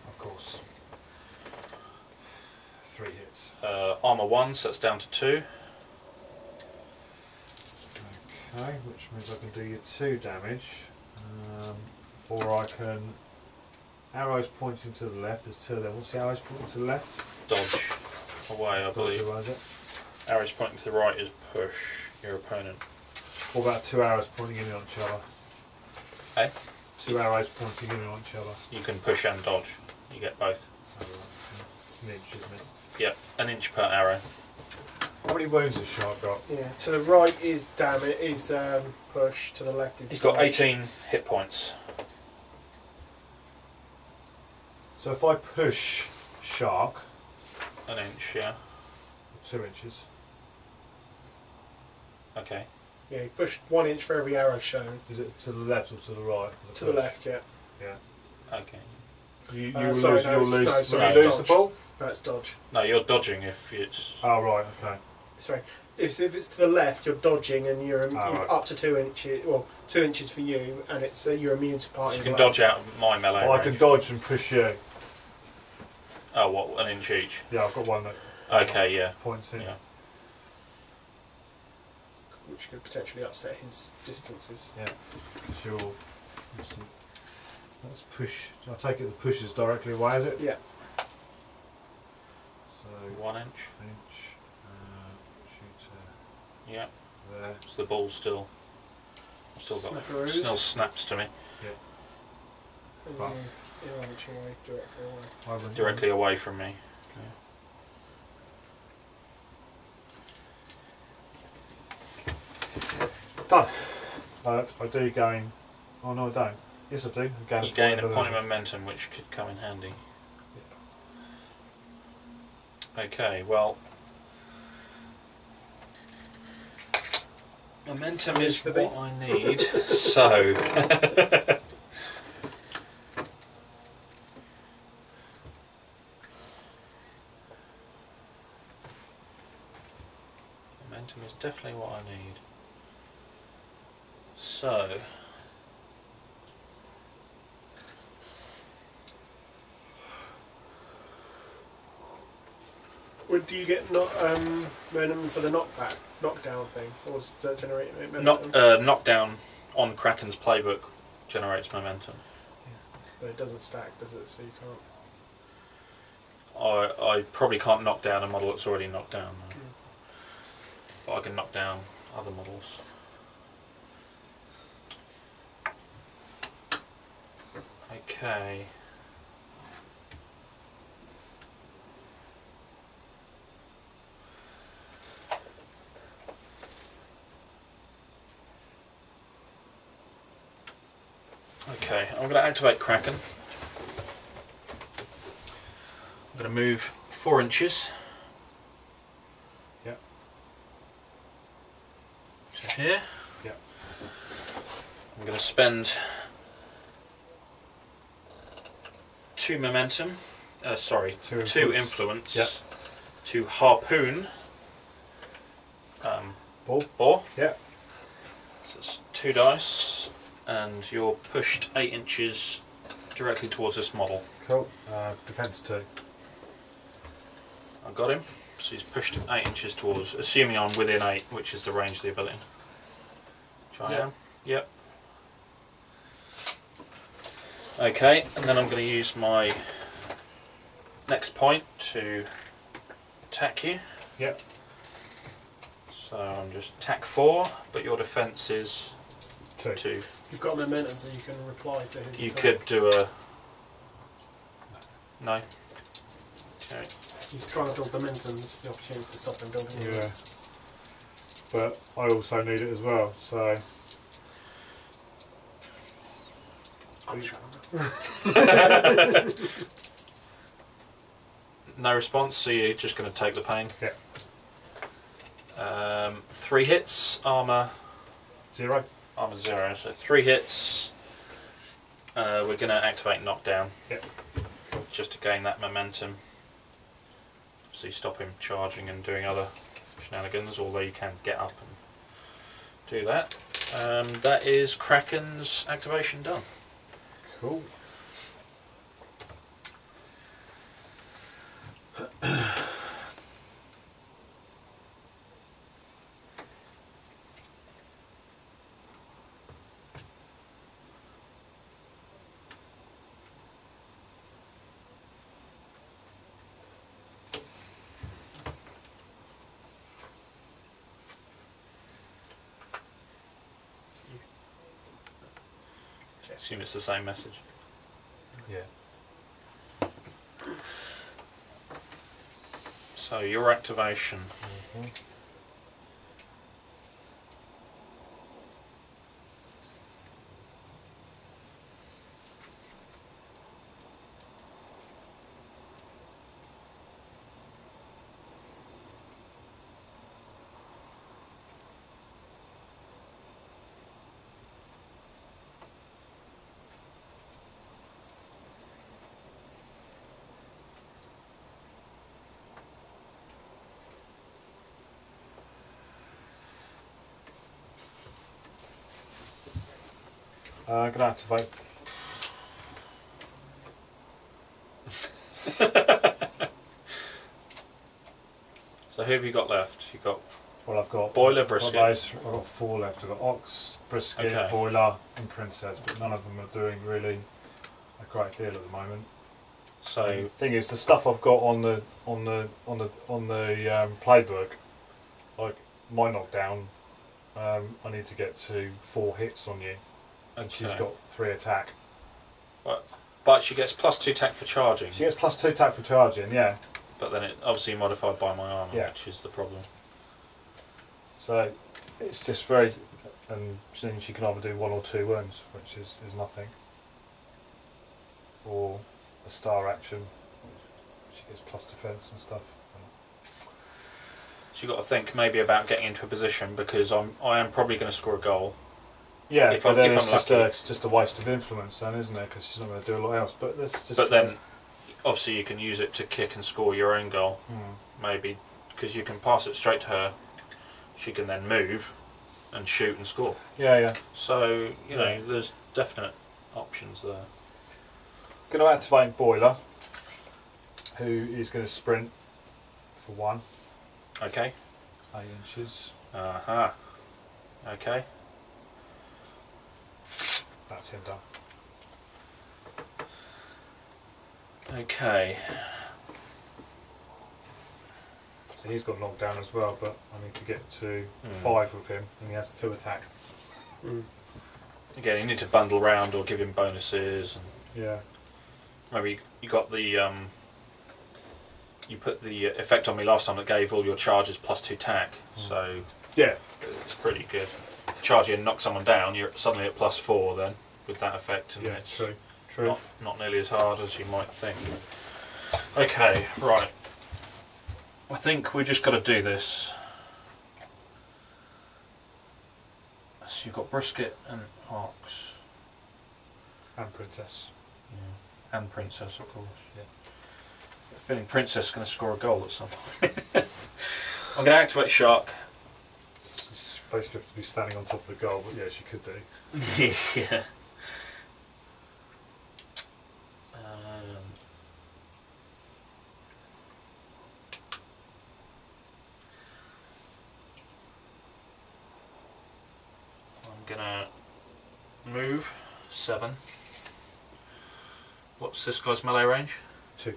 Of course. 3 hits. Armour 1, so that's down to 2. Okay, which means I can do you 2 damage. Or I can. Arrows pointing to the left, there's 2 of them. What's the arrows pointing to the left? Dodge away, I believe. Arrows pointing to the right is push your opponent. What about 2 arrows pointing in on each other? Hey? 2 arrows pointing in on each other. You can push and dodge. You get both. Oh, right. It's an inch, isn't it? Yep, an inch per arrow. How many wounds has Shark got? Yeah. To the right is damage, is push. To the left is. He's got dodge. 18 hit points. So if I push Shark, An inch, yeah. 2 inches. Okay. Yeah, you push 1 inch for every arrow shown. Is it to the left or to the right? To the left, yeah. Yeah. Okay. You Sorry, lose. no, You'll it's- lose. no, Will sorry, you it's lose the dodge. ball? That's dodge. No, you're dodging if it's... Oh right. Okay. Sorry. If it's to the left, you're dodging and you're right. up to 2 inches. Well, 2 inches for you, and it's you're immune to party. You can dodge out my melee Oh, I range. can dodge and push you. Oh, what, an inch each? Yeah, I've got one that Okay, yeah. points in. Yeah. Which could potentially upset his distances. Yeah. Because you're. Let's push. I take it the push is directly away, is it? Yeah. So 1 inch. inch. Shoot Yeah. there. So the ball's still got Snapperoos. still snaps to me. And Right. you're 1 inch away, directly away. Directly away from me. Done. I do gain. Oh no, I don't. Yes, I do. I gain You gain a of point of momentum, which could come in handy. Okay, well, momentum is the what beast. I need. So, momentum is definitely what I need. So, Do you get momentum for the knockdown thing, or does that generate momentum? Knockdown on Kraken's playbook generates momentum. But it doesn't stack, does it? So you can't. I probably can't knock down a model that's already knocked down, no. But I can knock down other models. Okay. Okay, I'm going to activate Kraken. I'm going to move 4 inches. Yep. To here. Yep. I'm going to spend 2 momentum. Sorry, 2 influence. Yep. To harpoon. Boar. Yep. So it's 2 dice, and you're pushed 8 inches directly towards this model. Cool. Defense 2. I got him. So he's pushed 8 inches towards, assuming I'm within 8, which is the range of the ability. Which I am. Yep. Okay, and then I'm going to use my next point to attack you. Yep. So I'm just attack 4, but your defence is 2. You've got momentum, so you can reply to his. You attack. could do a... No. Okay. He's trying to build momentum. This is the opportunity to stop him building. Yeah. But I also need it as well, so. No response, so you're just going to take the pain. Yeah. 3 hits, armour 0. Armour 0, so 3 hits. We're going to activate knockdown. Yep. Just to gain that momentum. Obviously stop him charging and doing other shenanigans, although you can get up and do that. That is Kraken's activation done. Cool. I assume it's the same message. Yeah. So your activation. I'm going to activate. So who have you got left? You've got Well, I've got Boiler, Brisket. I've got 4 left. I've got Ox, Brisket, Okay. Boiler, and Princess, but none of them are doing really a great deal at the moment. So The thing is, the stuff I've got on the playbook, like my knockdown, I need to get to 4 hits on you, and she's okay. got 3 attack. But she gets +2 attack for charging. She gets +2 attack for charging, yeah. But then it obviously modified by my armour, Yeah. which is the problem. So it's just very, and then she can either do 1 or 2 wounds, which is nothing, or a star action, which she gets plus defense and stuff. So you've got to think maybe about getting into a position, because I am probably going to score a goal. Yeah, If but I'm- then if it's I'm just a waste of influence then, isn't it? Because she's not going to do a lot else. But that's just. But then obviously you can use it to kick and score your own goal, Hmm. maybe, because you can pass it straight to her, she can then move and shoot and score. Yeah, yeah. So, you know, there's definite options there. Going to activate Boiler, who is going to sprint for 1. Okay. 8 inches. Aha. Okay. That's him done. Okay. So he's got knocked down as well, but I need to get to 5 with him, and he has 2 attack. Again, you need to bundle round or give him bonuses. And Yeah. maybe you got the you put the effect on me last time that gave all your charges plus 2 tack. So yeah, it's pretty good. Charge you and knock someone down, you're suddenly at plus 4 then with that effect, and it's true. Not nearly as hard as you might think. Okay, right. I think we've just got to do this. So you've got Brisket and Ox. And Princess. Yeah. And Princess, of course. Yeah. I'm feeling Princess is going to score a goal at some point. I'm going to activate Shark. She's supposed to have to be standing on top of the goal, but yeah, she could do. Yeah. I'm gonna move 7. What's this guy's melee range? 2.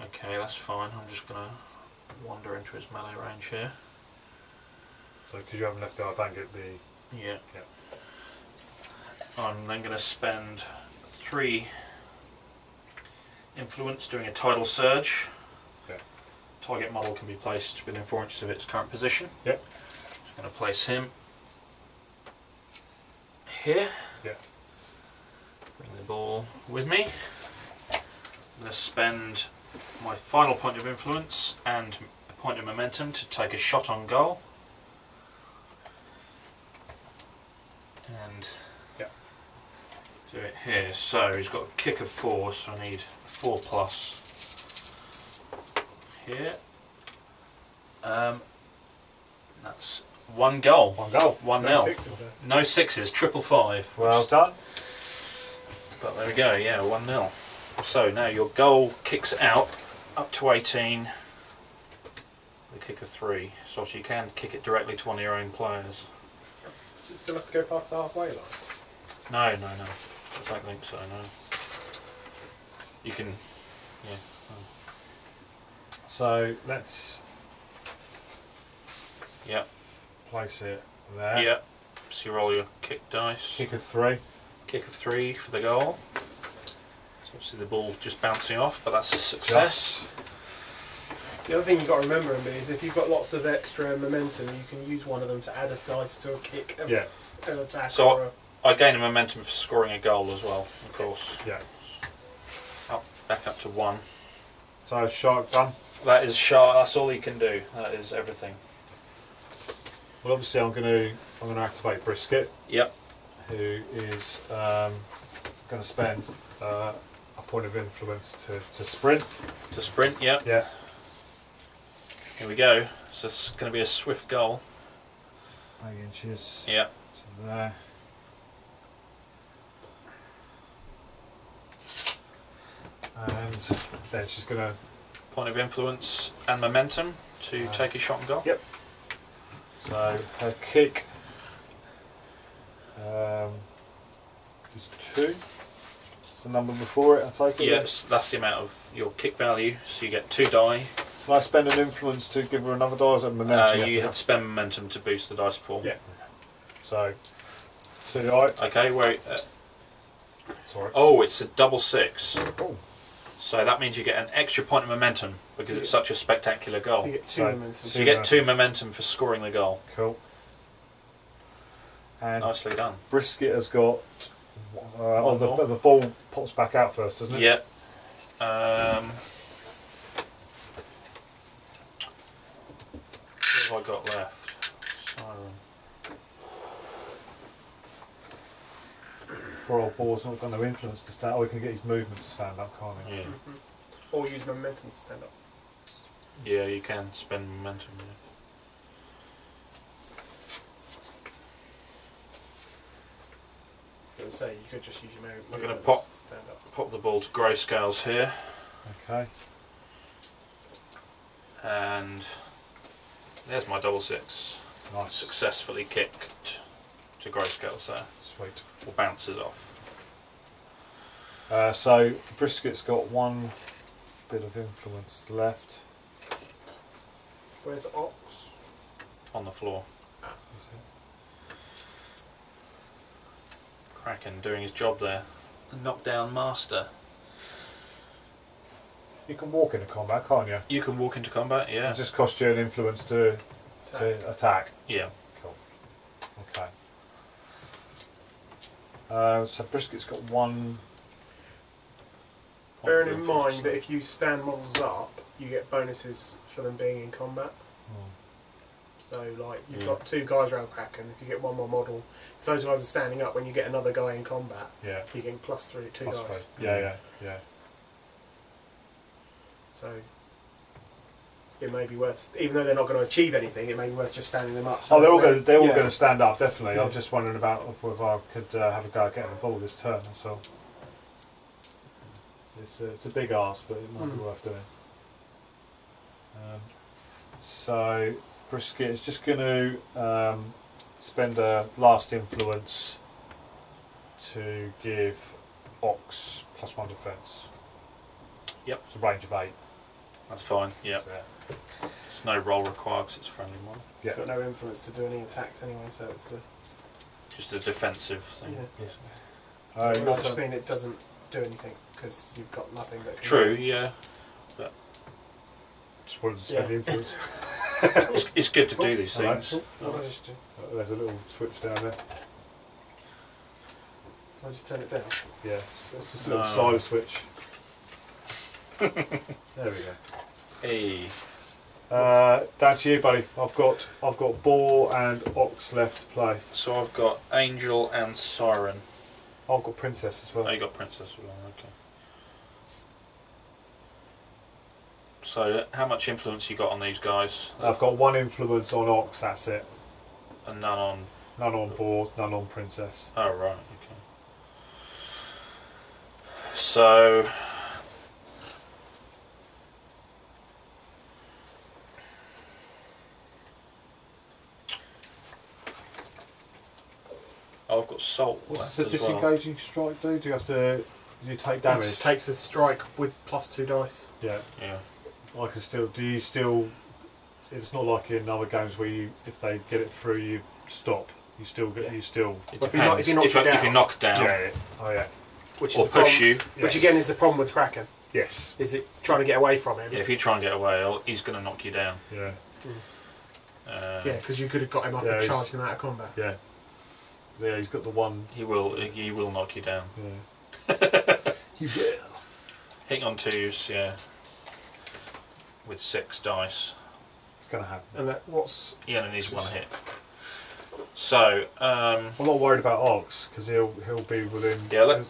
Okay, that's fine. I'm just gonna wander into his melee range here. So because you haven't left it, I don't get the... Yeah. I'm then going to spend 3 influence doing a tidal surge. Okay. Target model can be placed within 4 inches of its current position. Yep. Just going to place him here. Yeah. Bring the ball with me. I'm going to spend my final point of influence and a point of momentum to take a shot on goal. And do it here. So he's got a kick of 4, so I need 4 plus here. That's 1 goal. 1 goal. 1-0. No 6s there. No 6s, 555. Well done. But there we go, yeah, 1-0. So now your goal kicks out up to 18. The kick of 3. So you can kick it directly to one of your own players. Does it still have to go past the halfway line? No, no, no. I don't think so, no. You can, yeah. So let's Yep. place it there. Yep. So you roll your kick dice. Kick of 3. Kick of 3 for the goal. So obviously the ball just bouncing off, but that's a success. The other thing you've got to remember is if you've got lots of extra momentum, you can use one of them to add a dice to a kick and an attack. So or I gain a momentum for scoring a goal as well, of course. Yeah. Back up to 1. So Shark done. That is Shark. That's all you can do. That is everything. Well, obviously I'm going to activate Brisket. Yep. Who is going to spend a point of influence to sprint. To sprint. Yep. Yeah. Here we go. So it's going to be a swift goal. 8 inches. Yep. To there. And then she's going to... Point of influence and momentum to take a shot and goal. Yep. So her kick is 2. It's the number before it, I take it? Yes, that's the amount of your kick value. So you get 2 die. Can I spend an influence to give her another die, or is it momentum? You have to spend momentum to boost the dice pool. Yeah. So 2 die. Okay, wait. Sorry. Oh, it's a double 6. Oh. So that means you get an extra point of momentum because it's such a spectacular goal. So you get 2 momentum. So you get 2 momentum for scoring the goal. Cool. And Nicely done. Brisket has got... the ball pops back out first, doesn't it? Yep. What have I got left? Siren. Poor old ball's not got no influence to stand. Oh, he can get his movement to stand up, can't he? Yeah. Or use momentum to stand up. Yeah, you can spend momentum. Yeah. As I say, you could just use your movement. I'm going to pop the ball to grayscales here. Okay. And there's my double six. Nice. Successfully kicked to grayscales there. Sweet. Or bounces off. So Brisket's got one bit of influence left. Where's Ox? On the floor. Kraken doing his job there. The knockdown master. You can walk into combat, can't you? You can walk into combat, yeah. It just costs you an influence to attack. Yeah. Cool. Okay. So Brisket's got one. Bearing in mind that if you stand models up, you get bonuses for them being in combat. So, like, you've got two guys around Kraken. If you get one more model, if those guys are standing up when you get another guy in combat, you're getting +2 guys. Yeah. So, it may be worth, even though they're not going to achieve anything, it may be worth just standing them up. So they're all going to stand up, definitely. Yeah. I'm just wondering about if I could have a go at getting the ball this turn. So it's a big ask, but it might be worth doing. So Brisket is just going to spend a last influence to give Ox +1 defence. Yep. It's a range of 8. That's fine, yep. There's no roll required because it's a friendly model. Yeah. It's got no influence to do any attacks anyway, so it's just a defensive thing. Yeah. I just mean it doesn't do anything because you've got nothing that can True, yeah. But just wanted to spend the influence. it's good to do these things. What did I just do? There's a little switch down there. Can I just turn it down? Yeah, so it's just a little slider switch. There we go. Hey. Down to you, buddy. I've got Boar and Ox left to play. So I've got Angel and Siren. I've got Princess as well. Oh, you got Princess as well, okay. So how much influence you got on these guys? I've got 1 influence on Ox, that's it. And none on... None on Boar, none on Princess. Oh, right, okay. So... Oh, I've got Salt What left does the as well. disengaging strike do? Do you take damage? It just takes a strike with +2 dice. Yeah. Yeah. I can still. Do you still? It's not like in other games where you, if they get it through, you stop. You still get. You still. It Well, depends. If you knock down, Yeah. Oh yeah. Which or is the push problem, you. Which Yes. again is the problem with Kraken. Yes. Is it trying to get away from him? Yeah, if you try and get away, he's going to knock you down. Yeah. Yeah, because you could have got him up and charged him out of combat. Yeah. Yeah, he's got the one. He will knock you down. Yeah. He will. Hitting on 2s, yeah. With 6 dice. It's gonna happen. And what's... He only needs 1 hit. So, I'm not worried about Ox because he'll be within. yeah,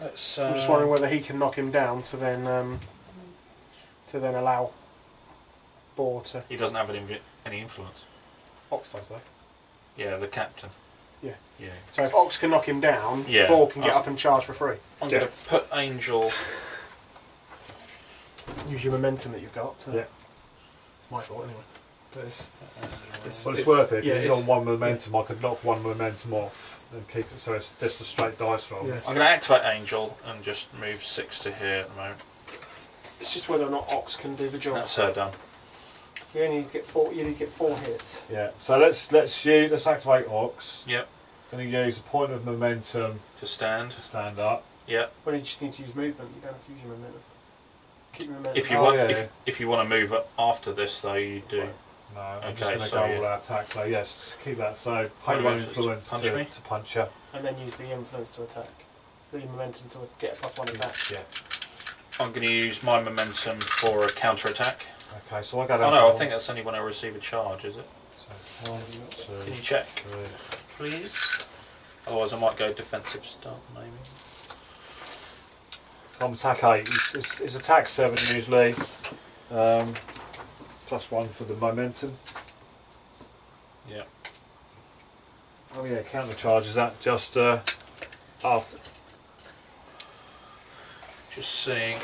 let's. I'm just wondering whether he can knock him down to then allow Boar to... He doesn't have any influence. Ox does though. Yeah, the captain. Yeah. Yeah. So if Ox can knock him down, Yeah. Boar can get up and charge for free. I'm going to put Angel. Use your momentum that you've got. Yeah. It's my fault anyway. But it's worth it. Yeah, Because he's on 1 momentum. I could knock 1 momentum off and keep it. So it's just a straight dice roll. Yeah. I'm going to activate Angel and just move 6 to here at the moment. It's just whether or not Ox can do the job. That's her done. You only need to get 4. You need to get 4 hits. Yeah. So let's activate Ox. Yep. Going to use a point of momentum To stand. to stand up. Yep. Well, you just need to use movement. You don't have to use your momentum. Keep your momentum. If you if you want to move after this, though, you do. No, I'm Okay, just going to so go yeah. all out attack. So yes, just keep that. So pay What 1 about just influence punch me? to punch her. And then use the influence to attack. The momentum to get a +1 attack. Yeah. I'm going to use my momentum for a counter attack. Okay, so I got. Oh no, I think that's only when I receive a charge, is it? So 1, 2, Can you check, 3. please? Otherwise, I might go defensive start, maybe. I'm attack 8. It's attack 7 usually. +1 for the momentum. Yeah. Oh yeah, counter charge is that just after? Just seeing.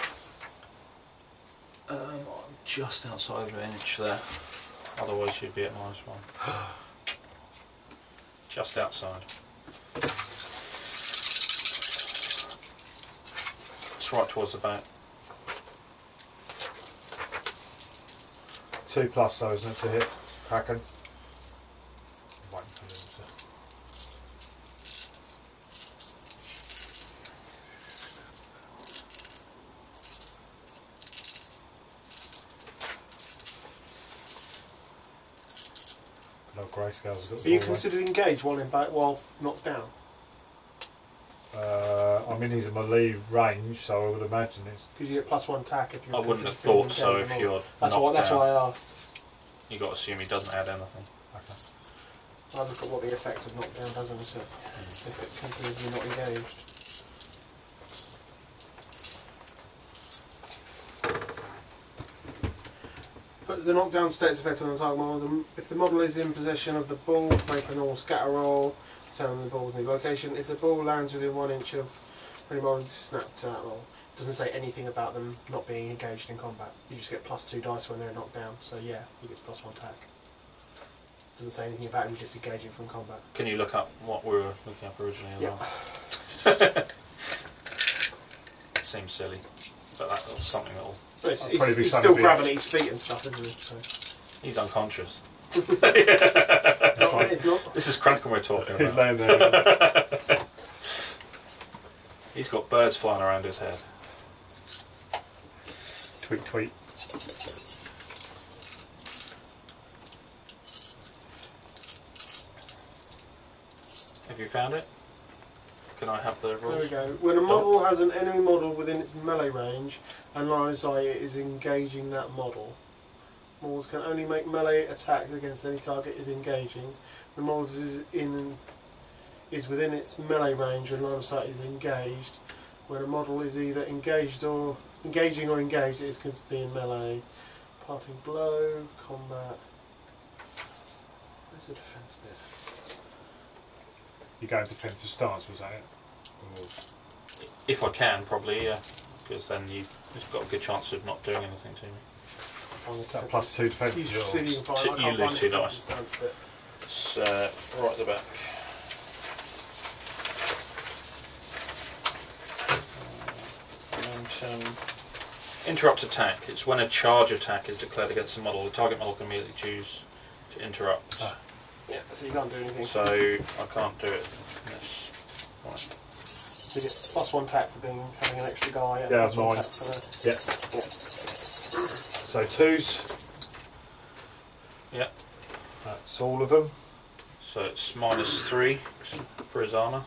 I'm just outside of an inch there. Otherwise you'd be at -1. Just outside. It's right towards the back. 2+ though, isn't it, to hit Kraken? Waiting for him to. No Grayscale's got the Are you ball considered engaged while in back while knocked down? I mean, he's in my lead range, so I would imagine it's. Because you get +1 tack if you're. I wouldn't have thought so if you're That's knocked why down. I asked. You got to assume he doesn't add anything. Okay. I look at what the effect of knockdown does on us if it considers you're not engaged. Put the knockdown status effect on the target model. If the model is in possession of the ball, make a normal scatter roll, telling the ball's new location. If the ball lands within 1 inch of any model, snapped out roll. It doesn't say anything about them not being engaged in combat. You just get +2 dice when they're knocked down. So yeah, he gets +1 tack. Doesn't say anything about him disengaging from combat. Can you look up what we were looking up originally as Yep. well? Seems silly, but that's something that'll... He's probably be still something grabbing at his feet and stuff, isn't he? So. He's unconscious. It's not. This is Kraken we're talking He's about. laying there. He's got birds flying around his head. Tweet, tweet. Have you found it? Can I have the rules? There we go. When a model has an enemy model within its melee range and line of sight is engaging that model. Models can only make melee attacks against any target is engaging. When models is within its melee range and line of sight is engaged. When a model is either engaging or engaged, it is considered to be in melee. Parting blow, combat. Where's the defense bit? You go in defensive stance, was that it? Or If I can, probably, yeah. Because then you've got a good chance of not doing anything to me. that +2 defence is yours. You lose 2 dice. It's right at the back. Interrupt attack. It's when a charge attack is declared against a model. The target model can immediately choose to interrupt. Yeah, so you can't do anything. So I can't do it. Yes. Right. So you get +1 tack for having an extra guy. And Yeah, +1 mine. tack for Yeah. So 2s. Yeah. That's all of them. So it's -3 for his armour.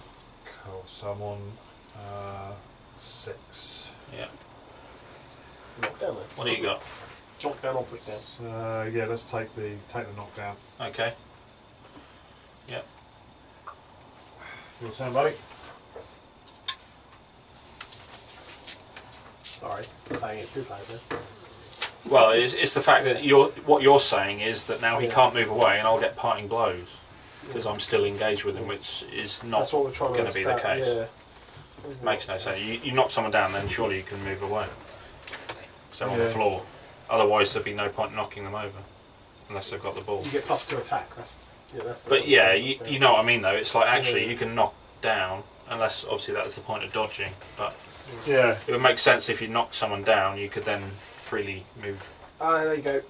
Cool. So I'm on 6. Yeah. knock down there. What do you got? Knock down or push down. Yeah, let's take the knockdown. Okay. Yep. Your turn, buddy. Sorry, playing it 2 players there. Well, it's the fact that what you're saying is that now he can't move away, and I'll get parting blows because I'm still engaged with him, which is not going to be the case. Yeah. Makes no sense. You knock someone down, then surely you can move away. So on the floor. Otherwise, there'd be no point knocking them over unless they've got the ball. You get +2 attack. That's the But yeah, you know what I mean though. It's like actually you can knock down, unless obviously that is the point of dodging. But yeah, it would make sense if you knocked someone down, you could then freely move. There you go.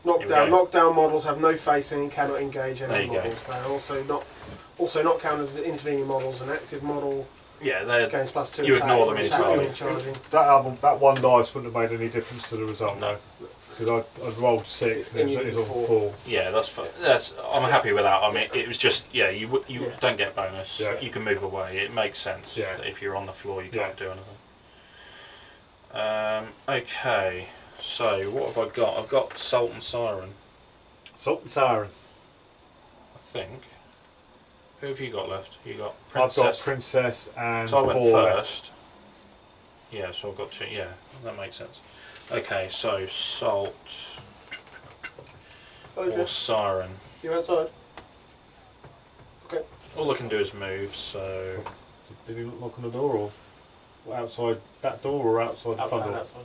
Knockdown models have no facing and cannot engage any models. They are also not counted as intervening models. An active model. Yeah, they're gains +2 you attack ignore them entirely. That 1 dice wouldn't have made any difference to the result, no. Because I'd rolled 6 and it was on 4. Yeah, I'm happy with that. I mean, it was just you don't get bonus. Yeah. You can move away. It makes sense. Yeah. That if you're on the floor, you can't do anything. Okay, so what have I got? I've got Salt and Siren. Salt and Siren. I think. Who have you got left? You got Princess. I've got Princess and so I went Paul first. Yeah, so I've got 2. Yeah, that makes sense. Okay, so Salt. or Siren. You outside? Okay. All I can do is move, so... Did he knock on the door or outside that door or outside the front door? Outside.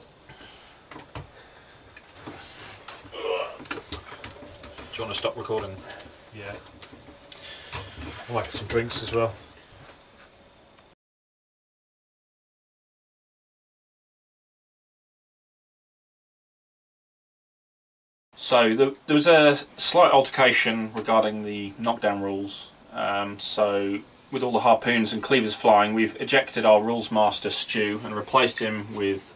Do you want to stop recording? Yeah. I'll make some drinks as well. So there was a slight altercation regarding the knockdown rules. So with all the harpoons and cleavers flying, we've ejected our rules master Stu and replaced him with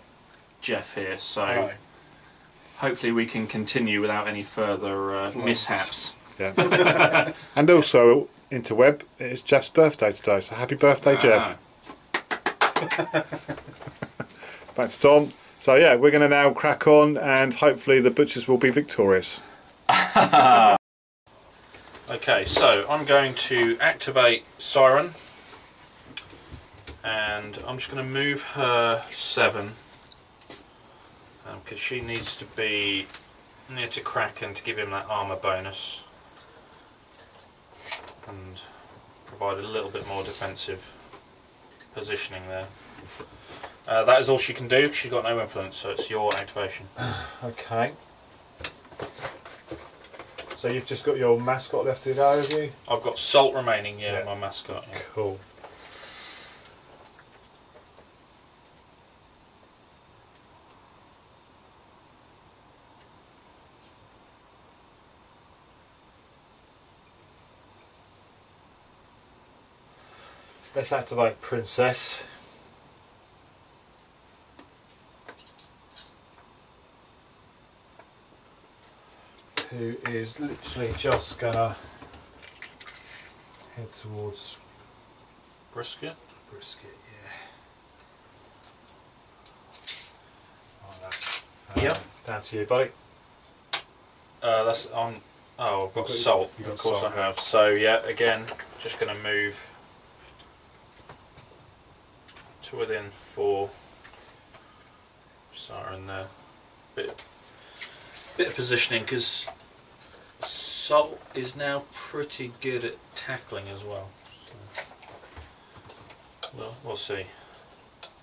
Jeff here. So hopefully we can continue without any further mishaps. Yeah. And also, interweb, it's Jeff's birthday today, so happy birthday, Jeff. Back to Tom. So yeah, we're going to now crack on and hopefully the butchers will be victorious. Okay, so I'm going to activate Siren and I'm just going to move her 7 because she needs to be near to Kraken to give him that armour bonus and provide a little bit more defensive positioning there. That is all she can do. She's got no influence, so it's your activation. Okay. So you've just got your mascot left to go, have you? I've got Salt remaining, yeah, my mascot. Yeah. Cool. Let's activate Princess. Who is literally just gonna head towards Brisket? Brisket, yeah. Like that. Yep. Down to you, buddy. That's on. Oh, I've got Salt. Of course I have. So yeah, again, just going to move to within 4. Siren there. Bit of positioning because Salt is now pretty good at tackling as well. So, well, we'll see.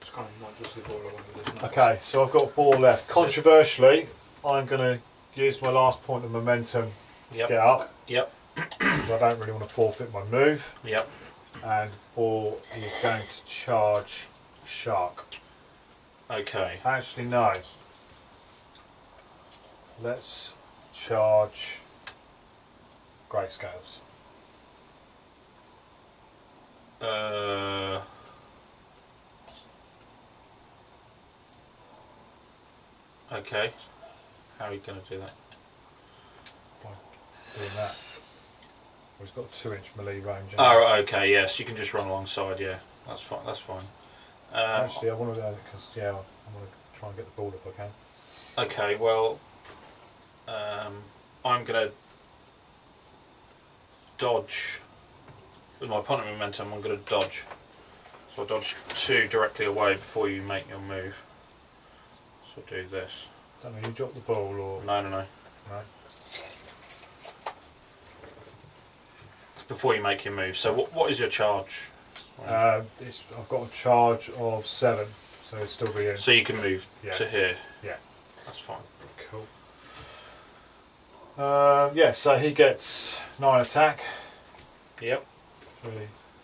It's kind of not just the ball I wanted, isn't it? Okay, so I've got a ball left. Controversially, I'm going to use my last point of momentum to get up. Yep. Because I don't really want to forfeit my move. Yep. And ball is going to charge Shark. Okay. Actually, no. Let's charge Grayscales. Okay. How are you going to do that? By doing that. Well, he's got a 2-inch melee range. Oh, right, okay, yes, you can just run alongside, yeah. That's fine, that's fine. Actually, I want to do it because, yeah, I want to try and get the ball if I can. Okay, well, I'm going to dodge. With my opponent momentum, I'm going to dodge. So I dodge 2 directly away before you make your move. So I'll do this. Don't know, you drop the ball or... No. No? It's before you make your move. So what is your charge? I've got a charge of 7, so it's still be in. So you can move to here? Yeah. That's fine. Cool. Yeah, so he gets 9 attack. Yep. 3,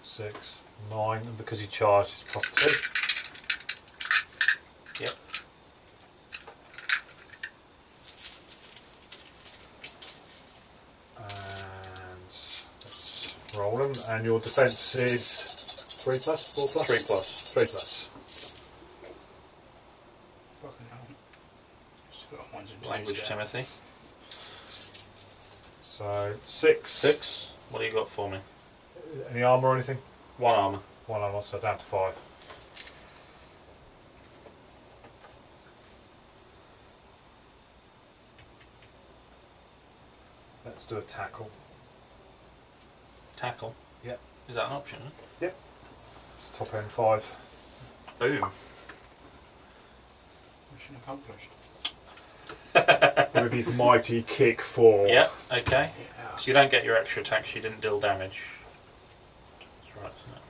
6, 9, and because he charged, it's +2. Yep. And let's roll them. And your defence is 3+, 4+? 3+. 3+. Fucking hell. Just got ones and twos Language, there. Timothy. So 6. 6. What do you got for me? Any armour or anything? 1 armour. 1 armour, so down to 5. Let's do a tackle. Tackle? Yep. Is that an option? Yep. It's top end 5. Boom. Mission accomplished. with his mighty kick 4. Yeah, okay. Yeah. So you don't get your extra attacks, you didn't deal damage. That's right, isn't it?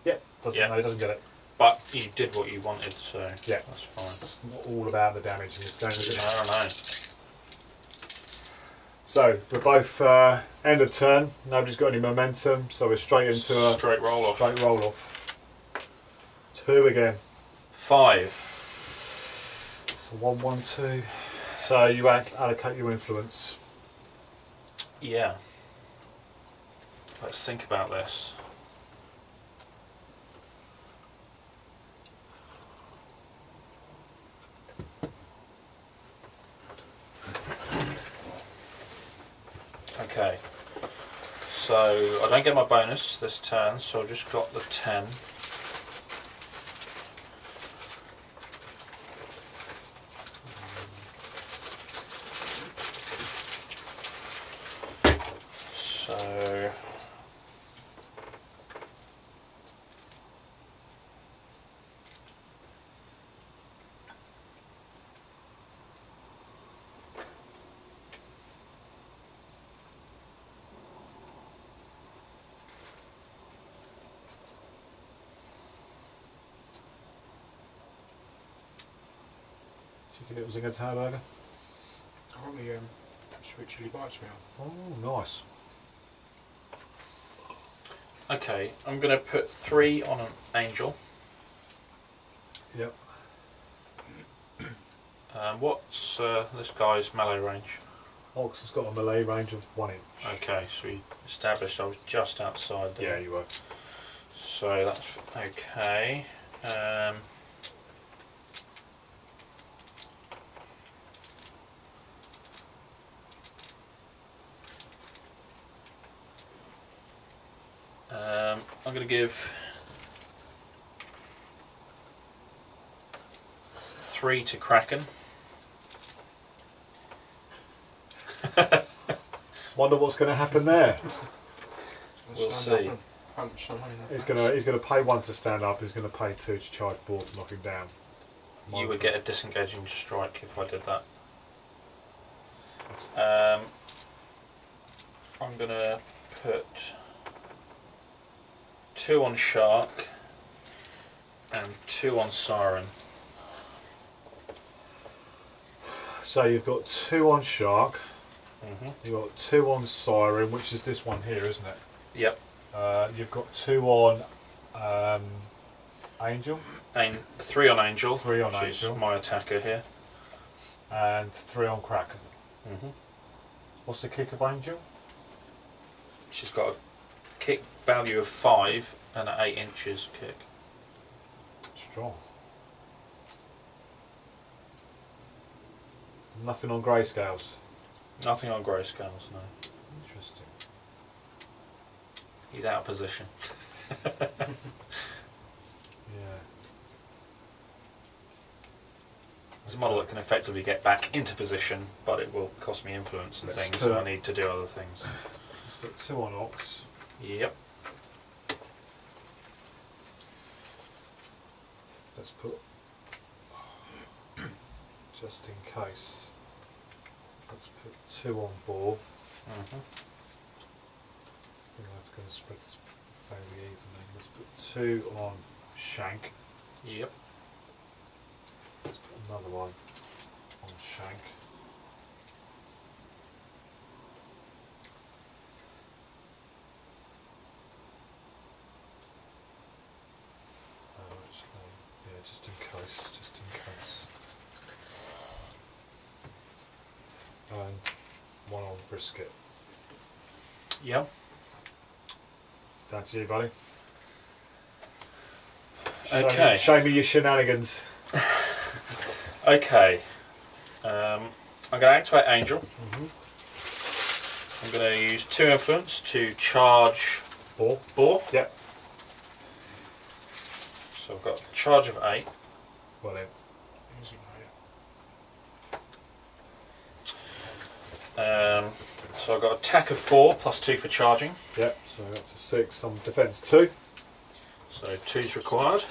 Yep, Yeah. no, he doesn't get it. But you did what you wanted, so Yeah. that's fine. It's not all about the damage in this game, is it? I don't know. So, we're both end of turn, nobody's got any momentum, so we're straight into a Straight roll off. straight roll off. 2 again. 5. It's a 1-1-2. So you allocate your influence. Yeah. Let's think about this. Okay. So I don't get my bonus this turn, so I just got the 10. So Chicken little zinger tail burger. I got the sweet chili bites me on. Oh, nice. okay, I'm going to put 3 on an angel. Yep. What's this guy's melee range? Ox has got a melee range of 1 inch. Okay, so we established I was just outside there. Yeah, you were. So that's okay. I'm going to give 3 to Kraken. Wonder what's going to happen there. We'll Stand see. up and punch someone in the He's going to pay 1 to stand up. He's going to pay 2 to charge ball to knock him down. You would get a disengaging strike if I did that. I'm going to put 2 on Shark and 2 on Siren. So you've got 2 on Shark. Mm-hmm. You've got 2 on Siren, which is this one here, isn't it? Yep. You've got 2 on Angel. 3 on Angel, 3 on which is Angel. my attacker here. And 3 on Kraken. Mm-hmm. What's the kick of Angel? She's got a kick value of 5 and an 8 inches kick. Strong. Nothing on grayscales. Nothing on grayscales, no. Interesting. He's out of position. Yeah. It's a model that can effectively get back into position, but it will cost me influence and Let's things, put- so I need to do other things. Let's put 2 on Ox. Yep. Let's put, just in case, let's put 2 on Ball. Mm-hmm. I think I'm going to spread this fairly evenly. Let's put 2 on Shank. Yep. Let's put another one on Shank. Actually, yeah, just in case, And 1 on Brisket. Yep. Down to you, buddy. Okay. Show me your shenanigans. Okay. I'm going to activate Angel. Mm-hmm. I'm going to use 2 influence to charge Ball. Boar. Yep. So I've got a charge of 8. Well then. Easy, mate. So I've got attack of 4 plus 2 for charging. Yep. So up to 6 on defence 2. So 2's required.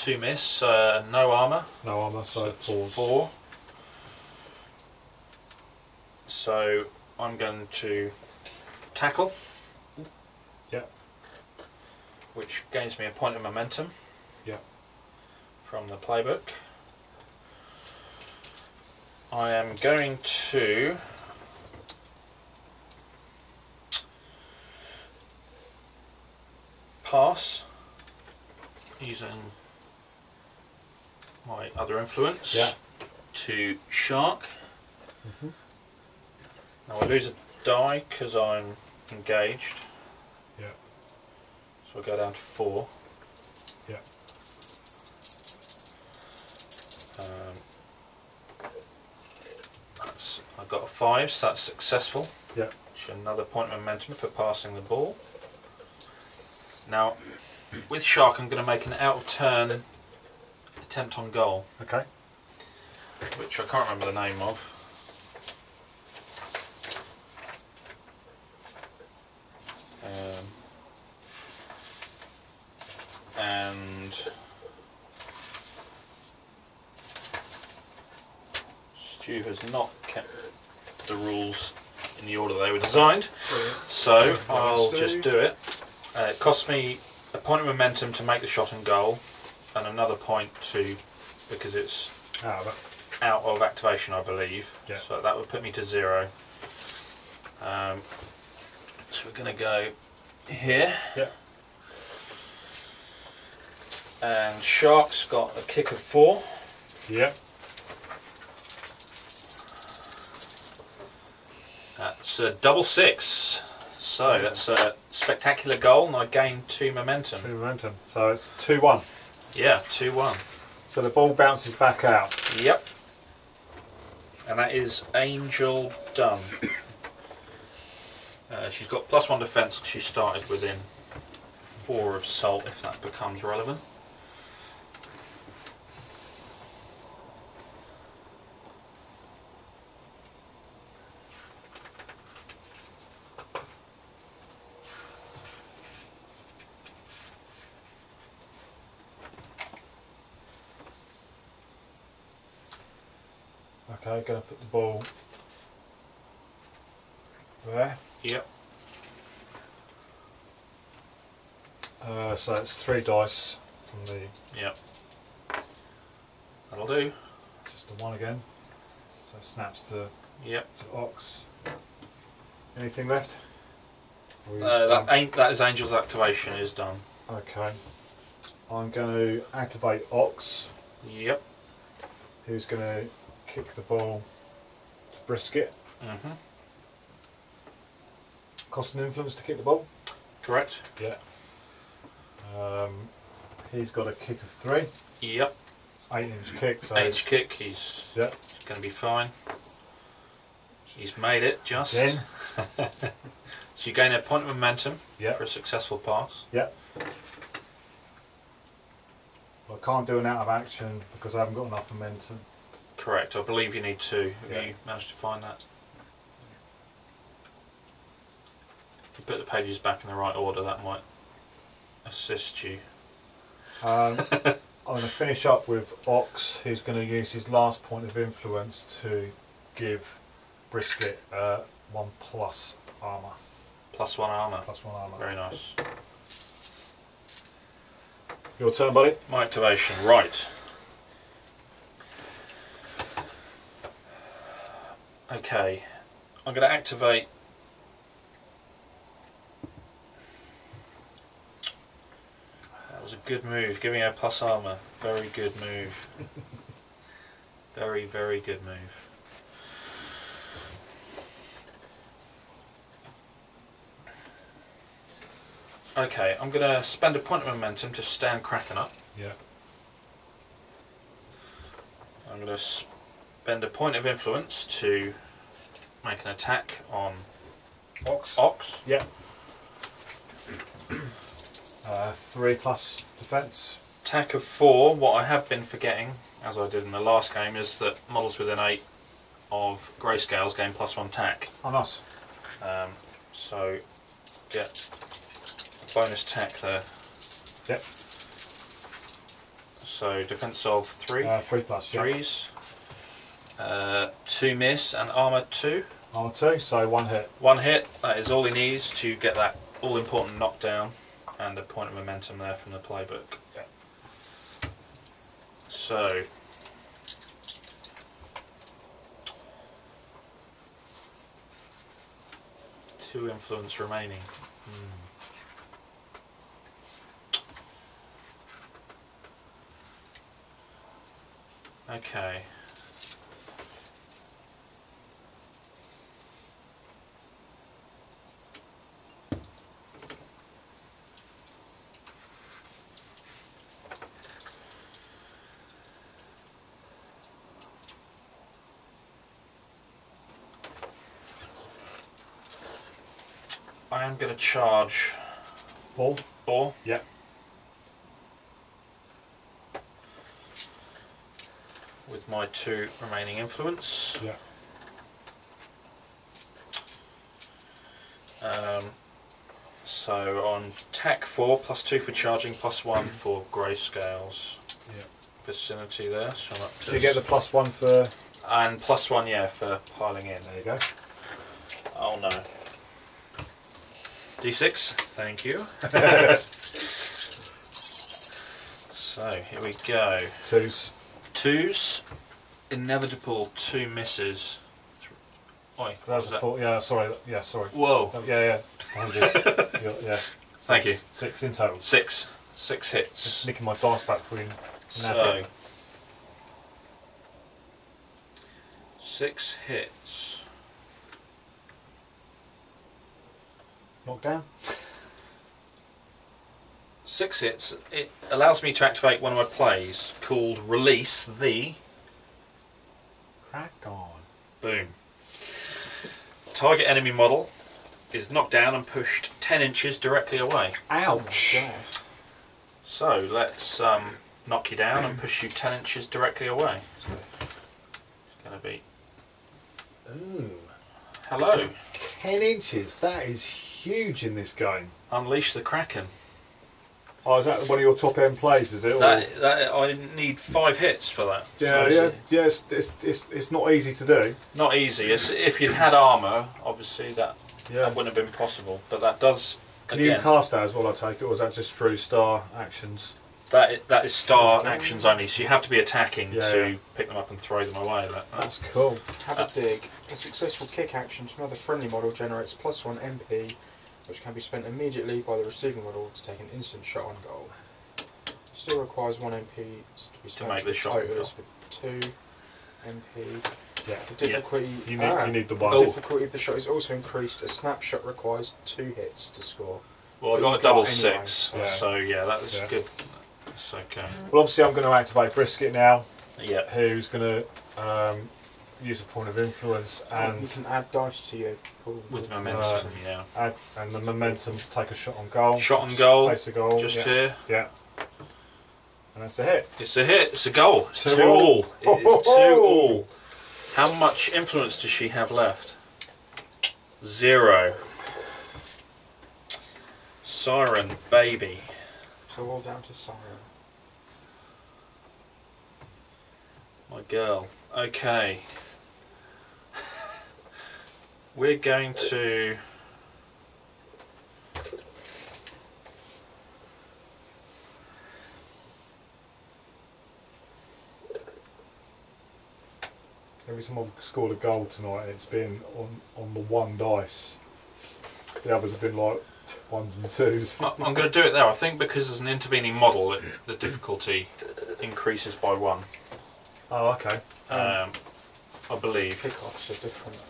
2 miss, no armour. No armour, so it's falls. 4. So I'm going to tackle. Yeah. Which gains me a point of momentum. Yeah. From the playbook. I am going to pass using my other influence. Yeah. To shark. Mhm. Now I lose a die because I'm engaged. Yeah. So I go down to 4. Yeah. I've got a 5, so that's successful. Yeah. Which is another point of momentum for passing the ball. Now, with shark, I'm going to make an out of turn attempt on goal. Okay. Which I can't remember the name of. And Stu has not kept the rules in the order they were designed, so I'll just do it. It costs me a point of momentum to make the shot and goal, and another point because it's out of activation, I believe. Yeah. So that would put me to 0. So we're going to go here. Yeah. And shark's got a kick of 4. Yeah. That's a double 6. So that's a spectacular goal, and I gain 2 momentum. 2 momentum. So it's 2-1. Yeah, 2-1. So the ball bounces back out. Yep. And that is Angel done. She's got +1 defence because she started within 4 of salt, if that becomes relevant. Okay, going to put the ball there. Yep. So it's 3 dice from the. Yep. That'll do. Just the 1 again. So it snaps to Yep. Ox. Anything left? That is Angel's activation is done. Okay. I'm going to activate Ox, Yep. who's going to kick the ball to Brisket. Mhm. Cost an influence to kick the ball. Correct. Yeah. He's got a kick of 3. Yep. 8-inch kick. So 8-inch kick. He's yeah. going to be fine. He's made it just. Again. So you gain a point of momentum Yeah. for a successful pass. Yeah. Well, I can't do an out of action because I haven't got enough momentum. Correct. I believe you need 2. Have Yeah. you managed to find that? If you put the pages back in the right order, that might assist you. I'm going to finish up with Ox, who's going to use his last point of influence to give Brisket 1+ armour. +1 armour. +1 armour. Very nice. Your turn, buddy. My activation, right. Okay, I'm going to activate. That was a good move, giving her + armour. Very good move. Very, very good move. Okay, I'm going to spend a point of momentum to stand Kraken up. Yeah. I'm going to spend a point of influence to make an attack on Ox. Yeah. 3+ defence. Attack of 4. What I have been forgetting, as I did in the last game, is that models within 8 of grayscales gain +1 attack. Oh, nice. So get a bonus attack there. Yep. So defense of 3. 3 plus. Yeah. 3s. 2 miss and armor 2. Armor 2, so 1 hit. 1 hit. That is all he needs to get that all important knockdown and a point of momentum there from the playbook. Yeah. So. Two influence remaining. Okay. I am going to charge Ball. ball. Yeah. With my 2 remaining influence. Yeah. So on attack 4, +2 for charging, +1 for grayscales. Yeah. Vicinity there. So I'm up to So you get the +1 for. and +1, yeah, for piling in. There you go. Oh no. D6, thank you. So here we go. 2s. 2s, inevitable 2 misses. Oi, That was a 4. Yeah, sorry. Yeah, sorry. Whoa. Yeah. Yeah. Thank you. 6 in total. 6 Just hits. nicking my dice back for you. So 6 hits. Knockdown. 6 hits. It allows me to activate one of my plays called Release the. Crack on. Boom. Target enemy model is knocked down and pushed 10 inches directly away. Ouch. So let's knock you down and push you 10 inches directly away. It's going to be. Ooh. Hello. 10 inches. That is huge in this game. Unleash the Kraken. Oh, is that one of your top end plays, is it? That I need 5 hits for that. Yeah, So yeah. It's not easy to do. Not easy. If you'd had armour, obviously that wouldn't have been possible. But that does. Can you cast that as well, I take it, or is that just through star actions? That is star actions only, so you have to be attacking to pick them up and throw them away. That's cool. Have a dig. A successful kick action to another friendly model generates +1 MP, which can be spent immediately by the receiving model to take an instant shot on goal. Still requires 1 MP to be spent. To make the shot on goal. For 2 MP. Yeah. The difficulty. You need the one. The difficulty of the shot is also increased. A snapshot requires 2 hits to score. Well, I But got you a double got 6, anyway. so yeah, that was good. That's okay. Well, obviously, I'm going to activate Brisket now. Yeah. Who's going to use a point of influence and you can add dice to your pool. With momentum, yeah. add and the momentum to take a shot on goal. Shot on goal. Place the goal. Just here. Yeah. And that's a hit. It's a hit. It's a goal. It's 2 all. It is 2 all. How much influence does she have left? 0. Siren, baby. So all down to Siren. My girl. Okay. We're going to... Every time I've scored a goal tonight, it's been on the 1 dice. The others have been like 1s and 2s. I'm going to do it there. I think because there's an intervening model, the difficulty increases by 1. Oh, okay. I believe. Kickoffs are different.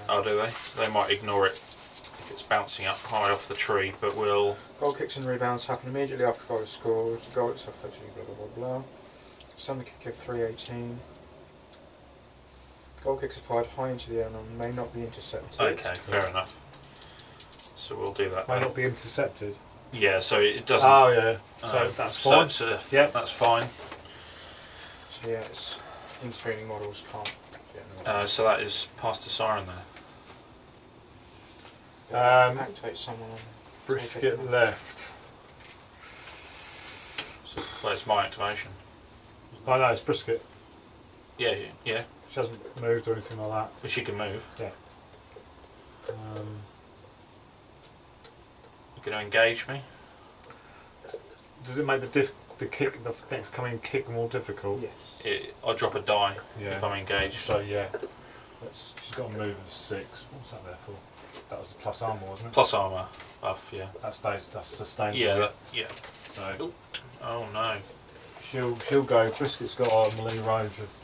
Oh, do they? They might ignore it if it's bouncing up high off the tree, but we'll... Goal kicks and rebounds happen immediately after goal is scored. The goal itself effectively blah blah blah blah. Summon kick of 318. Goal kicks are fired high into the air and may not be intercepted. Okay, fair enough. So we'll do that. May then. not be intercepted. Yeah, so it doesn't... Oh, yeah. So that's fine. So Yeah, that's fine. So yeah, it's intervening models can't get So that is past the siren there. activate someone and Brisket left. So that's my activation. Oh no, it's Brisket. Yeah, yeah. She hasn't moved or anything like that. But she can move. Yeah. You're going to engage me? Does it make the next coming kick more difficult? Yes. I drop a die Yeah. if I'm engaged. So yeah, she's got a move of 6. What's that there for? That was a plus armour, wasn't it? Plus armour buff, yeah. That's sustained. Yeah, yeah. So Ooh. Oh no. she'll go. Brisket's got a melee range of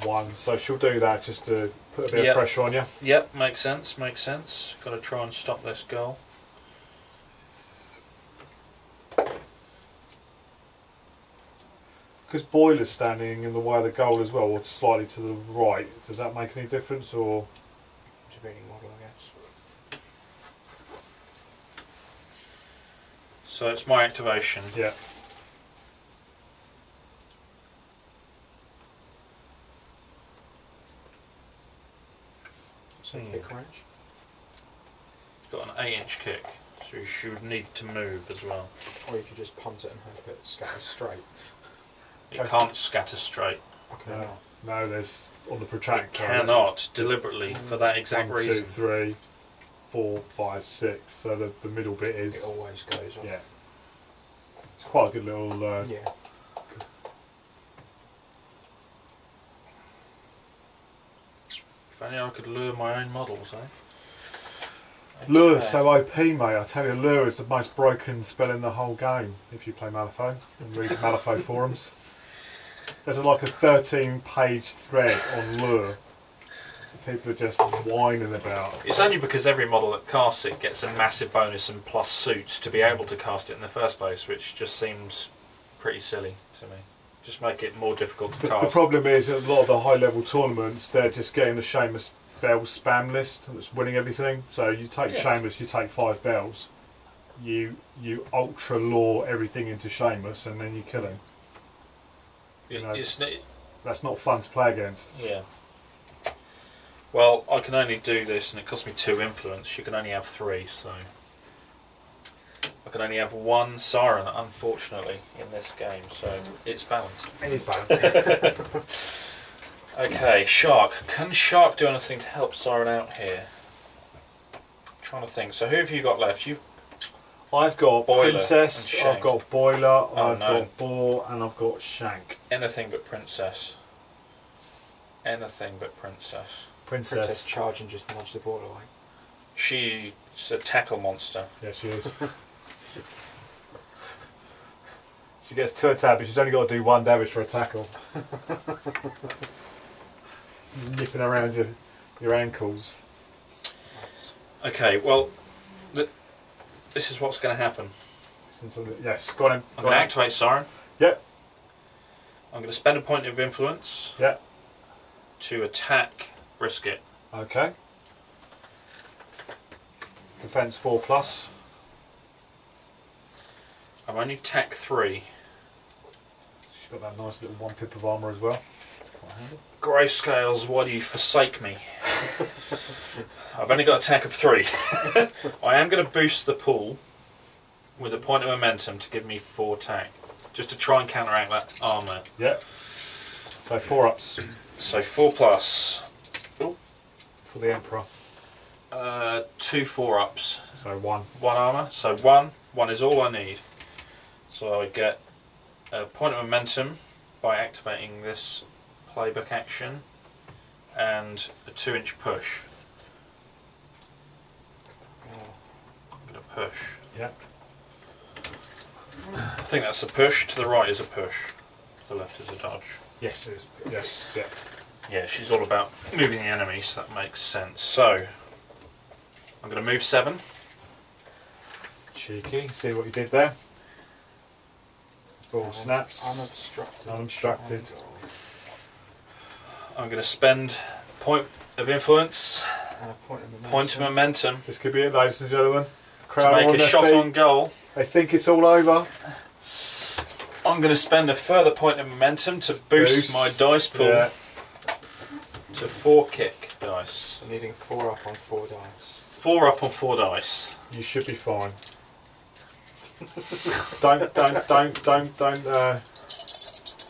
1, so she'll do that just to put a bit of pressure on you. Yep, makes sense, makes sense. Got to try and stop this goal. Because Boiler's standing in the way of the goal as well, or slightly to the right, does that make any difference, or...? Intervening model, I guess. So it's my activation. Yeah. So kick range. Got an 8-inch kick, so she would need to move as well. Or you could just punt it and hope it scatters straight. It can't scatter straight. Okay. No, there's on the protractor. It cannot deliberately for that exact 1, 2, reason. 3, 4, 5, 6. So the middle bit is. It always goes off. Yeah. It's quite a good little. Yeah. If only I could lure my own models, eh? Lure's so OP, mate. I tell you, Lure is the most broken spell in the whole game. If you play Malifaux and read Malifaux forums, there's like a 13-page thread on Lure. People are just whining about. It's only because every model that casts it gets a massive bonus and plus suits to be able to cast it in the first place, which just seems pretty silly to me. Just make it more difficult to cast. The problem is that a lot of the high-level tournaments, they're just getting the Seamus Bell spam list that's winning everything. So you take Seamus, you take 5 bells, you ultra lure everything into Seamus, and then you kill him. You know, that's not fun to play against. Yeah. Well, I can only do this, and it costs me 2 influence. You can only have 3, so I can only have 1 Siren, unfortunately, in this game. So it's balanced. It is balanced. Okay, Shark. Can Shark do anything to help Siren out here? I'm trying to think. So who have you got left? I've got Boiler Princess, and Shank. I've got Boiler, Oh, I've got Boar, and I've got Shank. Anything but Princess. Anything but Princess. Princess charge and just nudge the ball away. She's a tackle monster. Yeah, she is. She gets 2 attack, but she's only got to do 1 damage for a tackle. Nipping around your ankles. Okay, well, this is what's going to happen. Yes, go on in. I'm going to activate Siren. Yep. I'm going to spend a point of influence. Yep. To attack Brisket. Okay. Defense 4+. I'm only tack 3. She's got that nice little 1 pip of armour as well. Grayscales, why do you forsake me? I've only got a tack of 3. I am going to boost the pool with a point of momentum to give me 4 tack, just to try and counteract that armour. Yep. So 4 ups. So 4+. Ooh. For the Emperor. 2 4-ups. So 1. 1 armour. So 1. 1 is all I need. So I get a point of momentum by activating this playbook action and a 2-inch push. I'm going to push. Yep. I think that's a push. To the right is a push. To the left is a dodge. Yes, it is. Yes. Yeah. Yeah, she's all about moving the enemies, so that makes sense. So, I'm going to move 7. Cheeky. See what you did there. Ball snaps. Unobstructed. Unobstructed. I'm going to spend point of influence, point of momentum This could be it, ladies and gentlemen. to Crowd make on a their shot feet. on goal. They think it's all over. I'm going to spend a further point of momentum to boost my dice pool to 4 kick dice. So needing 4 up on 4 dice. 4 up on 4 dice. You should be fine.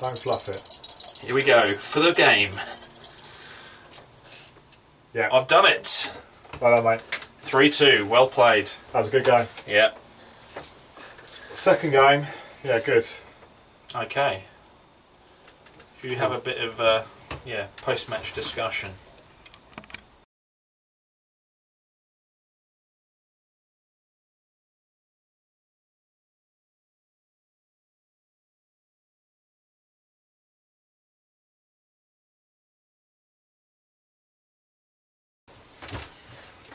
Don't fluff it. Here we go for the game. Yeah. I've done it. Well done, mate. 3-2. Well played. That was a good game. Yeah. Second game. Yeah, good. Okay. Should you have a bit of post-match discussion?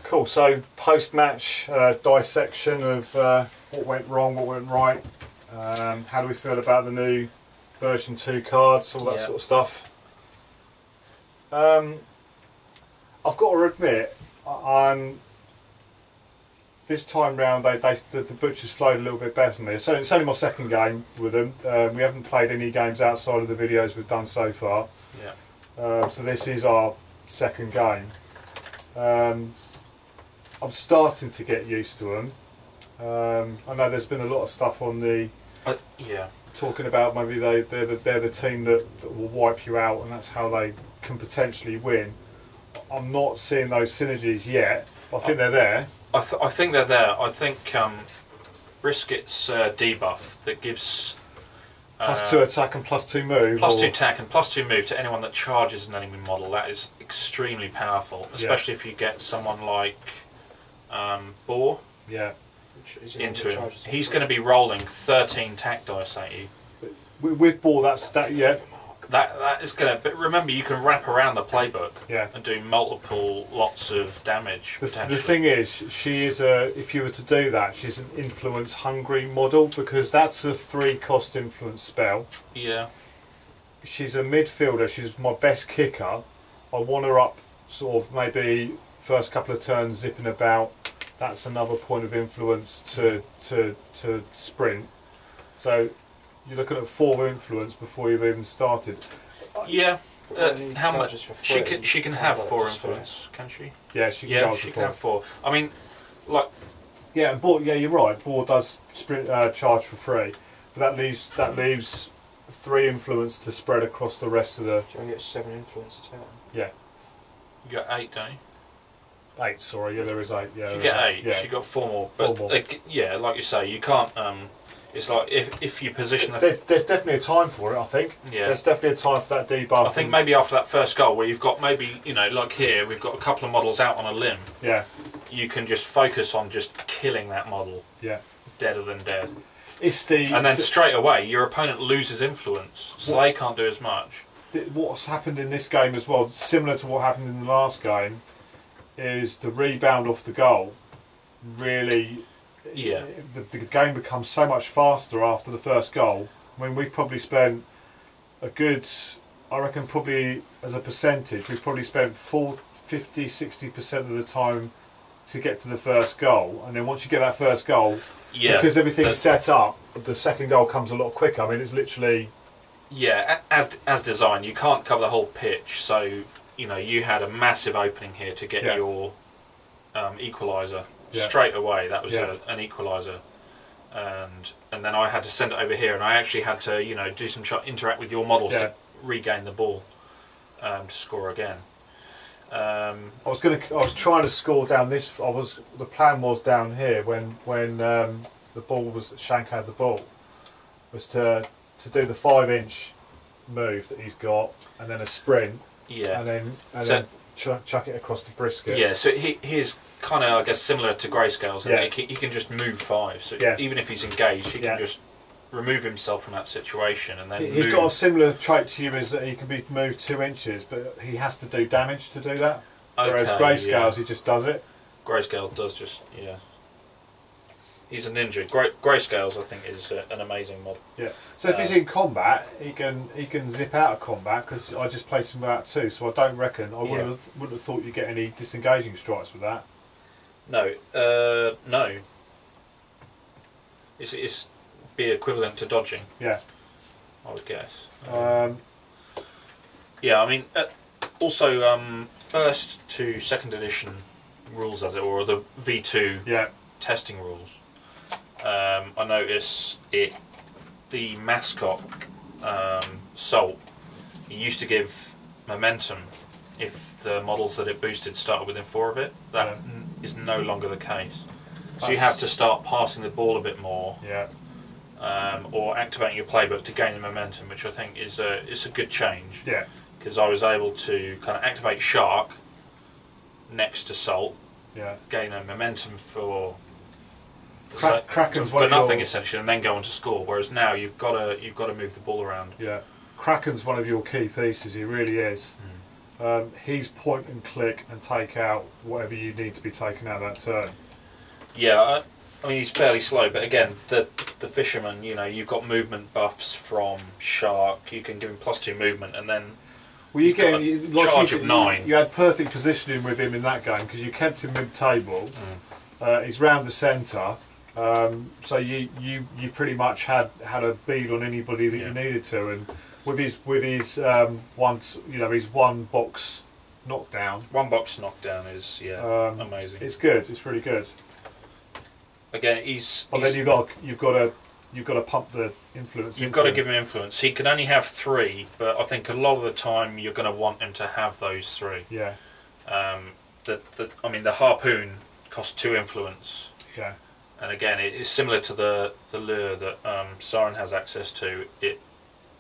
Cool, so post-match dissection of what went wrong, what went right. How do we feel about the new version 2 cards, all that sort of stuff. I've got to admit, this time round the Butchers flowed a little bit better than me. So it's only my second game with them. We haven't played any games outside of the videos we've done so far. Yeah. So this is our second game. I'm starting to get used to them. I know there's been a lot of stuff on the talking about maybe they're the team that will wipe you out and that's how they can potentially win. I'm not seeing those synergies yet. I think they're there. I think they're there. I think Brisket's debuff that gives +2 attack and +2 move. +2 attack and +2 move to anyone that charges an enemy model. That is extremely powerful, especially if you get someone like Boar into him. He's going to be rolling 13 tack dice at you. With Boar, That is going to. But remember, you can wrap around the playbook and do lots of damage. The thing is, she is if you were to do that, she's an influence hungry model because that's a 3-cost influence spell. Yeah. She's a midfielder. She's my best kicker. I want her up, sort of maybe first couple of turns zipping about. That's another point of influence to sprint. So you're looking at 4 influence before you've even started. Yeah. How much? She can have 4 influence, can she? Yeah, she can. Yeah, she can have 4. I mean, like. Yeah, and Boar, yeah, you're right. Boar does sprint charge for free, but that leaves 3 influence to spread across the rest of the. Do you only get 7 influence a turn? Yeah. You got 8, don't you? 8, sorry. Yeah, there is 8. Yeah. She get 8. Yeah. She got 4 more. But 4 more. Yeah, like you say, you can't. It's like if you position the. There's definitely a time for it. I think. Yeah. There's definitely a time for that debuff. I think maybe after that first goal, where you've got maybe like here, we've got a couple of models out on a limb. Yeah. You can just focus on just killing that model. Yeah. Deader than dead. And then straight away, your opponent loses influence, so they can't do as much. What's happened in this game as well, similar to what happened in the last game, is the rebound off the goal. Really, the game becomes so much faster after the first goal. I mean, we probably spent a good, I reckon probably as a percentage, we probably spent 50-60% of the time to get to the first goal, and then once you get that first goal, because everything's set up, the second goal comes a lot quicker. I mean, it's literally as designed. You can't cover the whole pitch, so you had a massive opening here to get your equaliser straight away. That was an equaliser, and then I had to send it over here, and I actually had to do some interact with your models to regain the ball to score again. I was trying to score down this. The plan was down here when the ball was Shank had the ball, was to do the 5-inch move that he's got, and then a sprint, and then chuck it across the Brisket. Yeah, so he's kind of, I guess, similar to Grayscales. He can just move 5. So even if he's engaged, he can just remove himself from that situation and then he's got a similar trait to you, is that he can be moved 2 inches, but he has to do damage to do that. Whereas Grayscales, he just does it. Grayscale does just he's a ninja. Grayscales, I think, is an amazing mod. Yeah. So if he's in combat, he can zip out of combat because I just placed him without 2. So I don't reckon I wouldn't have thought you'd get any disengaging strikes with that. No, no. It's be equivalent to dodging. Yeah, I would guess. Yeah, I mean, also first to second edition rules, as it were, or the V2 testing rules. I notice the mascot Salt, it used to give momentum if the models that it boosted started within 4 of it. That is no longer the case. So you have to start passing the ball a bit more, or activating your playbook to gain the momentum, which I think is a good change. Yeah. Because I was able to kind of activate Shark next to Salt, gain a momentum for nothing essentially, and then go on to score. Whereas now you've got to move the ball around. Yeah, Kraken's one of your key pieces. He really is. He's point and click and take out whatever you need to be taken out that turn. Yeah, I mean he's fairly slow, but again the fisherman, you know, you've got movement buffs from Shark. You can give him +2 movement, and then you get charge of 9. You had perfect positioning with him in that game because you kept him mid-table. He's round the centre, so you pretty much had a bead on anybody that you needed to, and with his his one box knockdown. One box knockdown is amazing. It's good. It's really good. Again, then you've got to pump the influence. You've got to give him influence. He can only have 3, but I think a lot of the time you're going to want him to have those 3. Yeah. I mean, the harpoon costs 2 influence. Yeah. And again, it's similar to the lure that Siren has access to. It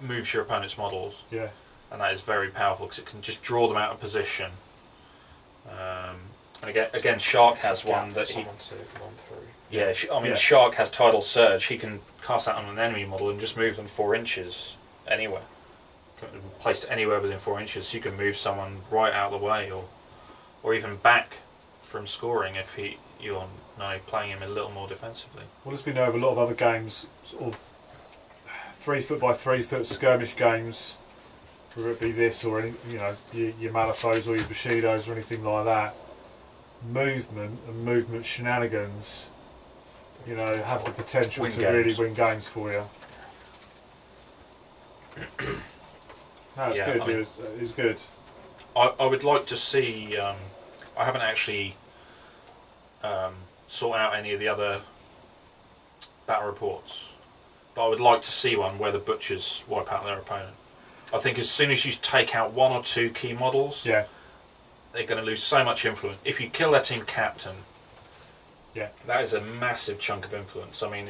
moves your opponent's models. Yeah. And that is very powerful because it can just draw them out of position. And again, Shark has one that he. Yeah, I mean, Shark has Tidal Surge. He can cast that on an enemy model and just move them 4 inches anywhere. Placed anywhere within 4 inches, so you can move someone right out of the way, or even back from scoring if you're playing him a little more defensively. Well, as we know of a lot of other games, sort of 3 foot by 3 foot skirmish games, whether it be this or any, your Malifaux or your Bushidos or anything like that, movement and movement shenanigans, have the potential to really win games for you. No, it's good. I mean, it's good. I would like to see. I haven't actually sought out any of the other battle reports, but I would like to see one where the butchers wipe out their opponent. I think as soon as you take out 1 or 2 key models, they're going to lose so much influence. If you kill their team captain, that is a massive chunk of influence. I mean,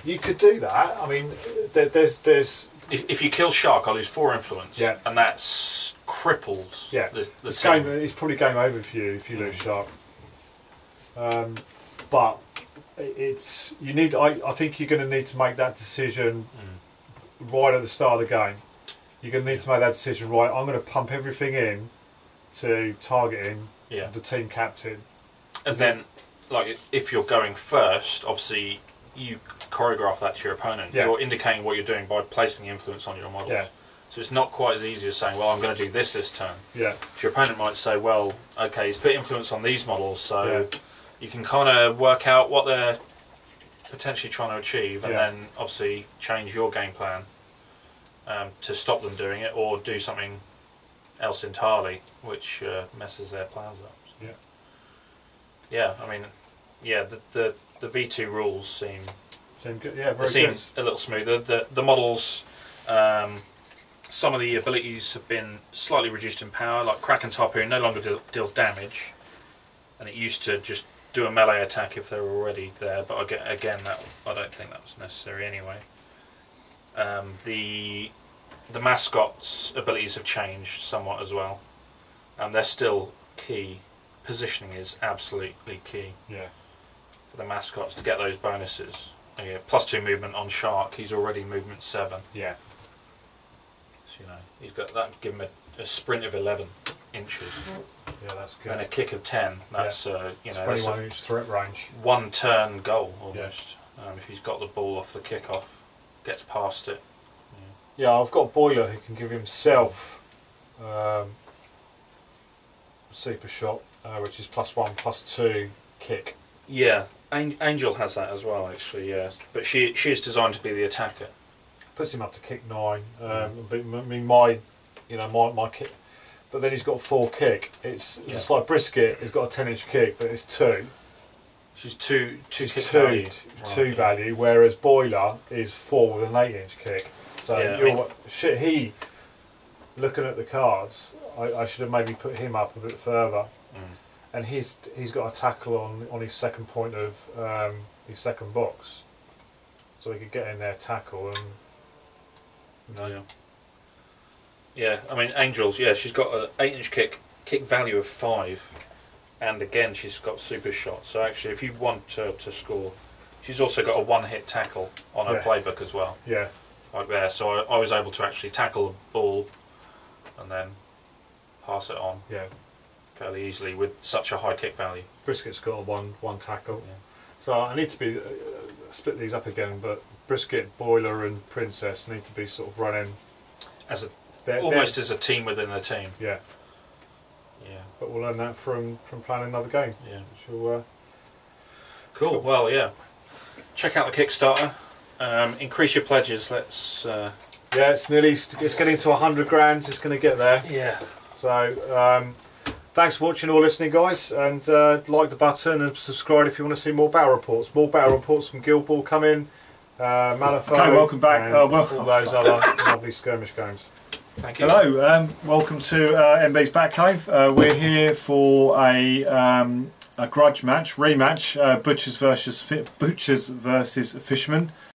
you could do that. I mean, there's if you kill Shark, I lose 4 influence, and that's cripples. The team. It's probably game over for you if you lose Shark. But you need. I think you're going to need to make that decision right at the start of the game. You're going to need to make that decision right. I'm going to pump everything in to targeting the team captain. And then, like, if you're going first, obviously you choreograph that to your opponent. You're indicating what you're doing by placing influence on your models. So it's not quite as easy as saying, well, I'm going to do this time. So your opponent might say, well, okay, he's put influence on these models, so you can kind of work out what they're potentially trying to achieve, and then obviously change your game plan to stop them doing it, or do something else entirely, which messes their plans up. I mean, the V2 rules seem good. Yeah, very seem good. A little smoother. The models, some of the abilities have been slightly reduced in power. Like Kraken's harpoon no longer deals damage, and it used to just do a melee attack if they were already there. But again, I don't think that was necessary anyway. The mascots' abilities have changed somewhat as well, and they're still key. Positioning is absolutely key for the mascots to get those bonuses. +2 movement on Shark. He's already movement 7. So, he's got that. Give him a sprint of 11 inches. That's good. And a kick of 10. That's 21 inch threat range. 1 turn goal almost. If he's got the ball off the kickoff, gets past it. I've got Boiler who can give himself super shot, which is +1/+2 kick. Angel has that as well, actually. But she is designed to be the attacker. Puts him up to kick 9. I mean, my kick, but then he's got 4 kick. It's like Brisket. He's got a 10-inch kick, but it's 2. She's two value, whereas Boiler is 4 with an 8-inch kick. So yeah, looking at the cards, I should have maybe put him up a bit further. And he's got a tackle on his second point of his second box, so he could get in there, tackle, and yeah. I mean, Angels. Yeah, she's got an 8-inch kick value of 5, and again she's got super shot. So actually, if you want to score, she's also got a 1-hit tackle on her playbook as well. Yeah, like there. So I was able to actually tackle the ball and then pass it on. Yeah. Fairly easily with such a high kick value. Brisket's got a one tackle. Yeah. So I need to be split these up again, but Brisket, Boiler, and Princess need to be sort of running as almost as a team within a team. Yeah. Yeah. But we'll learn that from playing another game. Yeah. Sure. Cool. Well, yeah. Check out the Kickstarter. Increase your pledges. Let's. Yeah, it's getting to 100 grand. It's going to get there. Yeah. So. Thanks for watching or listening, guys, and like the button and subscribe if you want to see more battle reports. More battle reports from Guildball coming. Malifaux. Okay, welcome back. All those other lovely skirmish games. Thank you. Hello, welcome to MB's Batcave. We're here for a grudge match, rematch, Butchers versus Fisherman.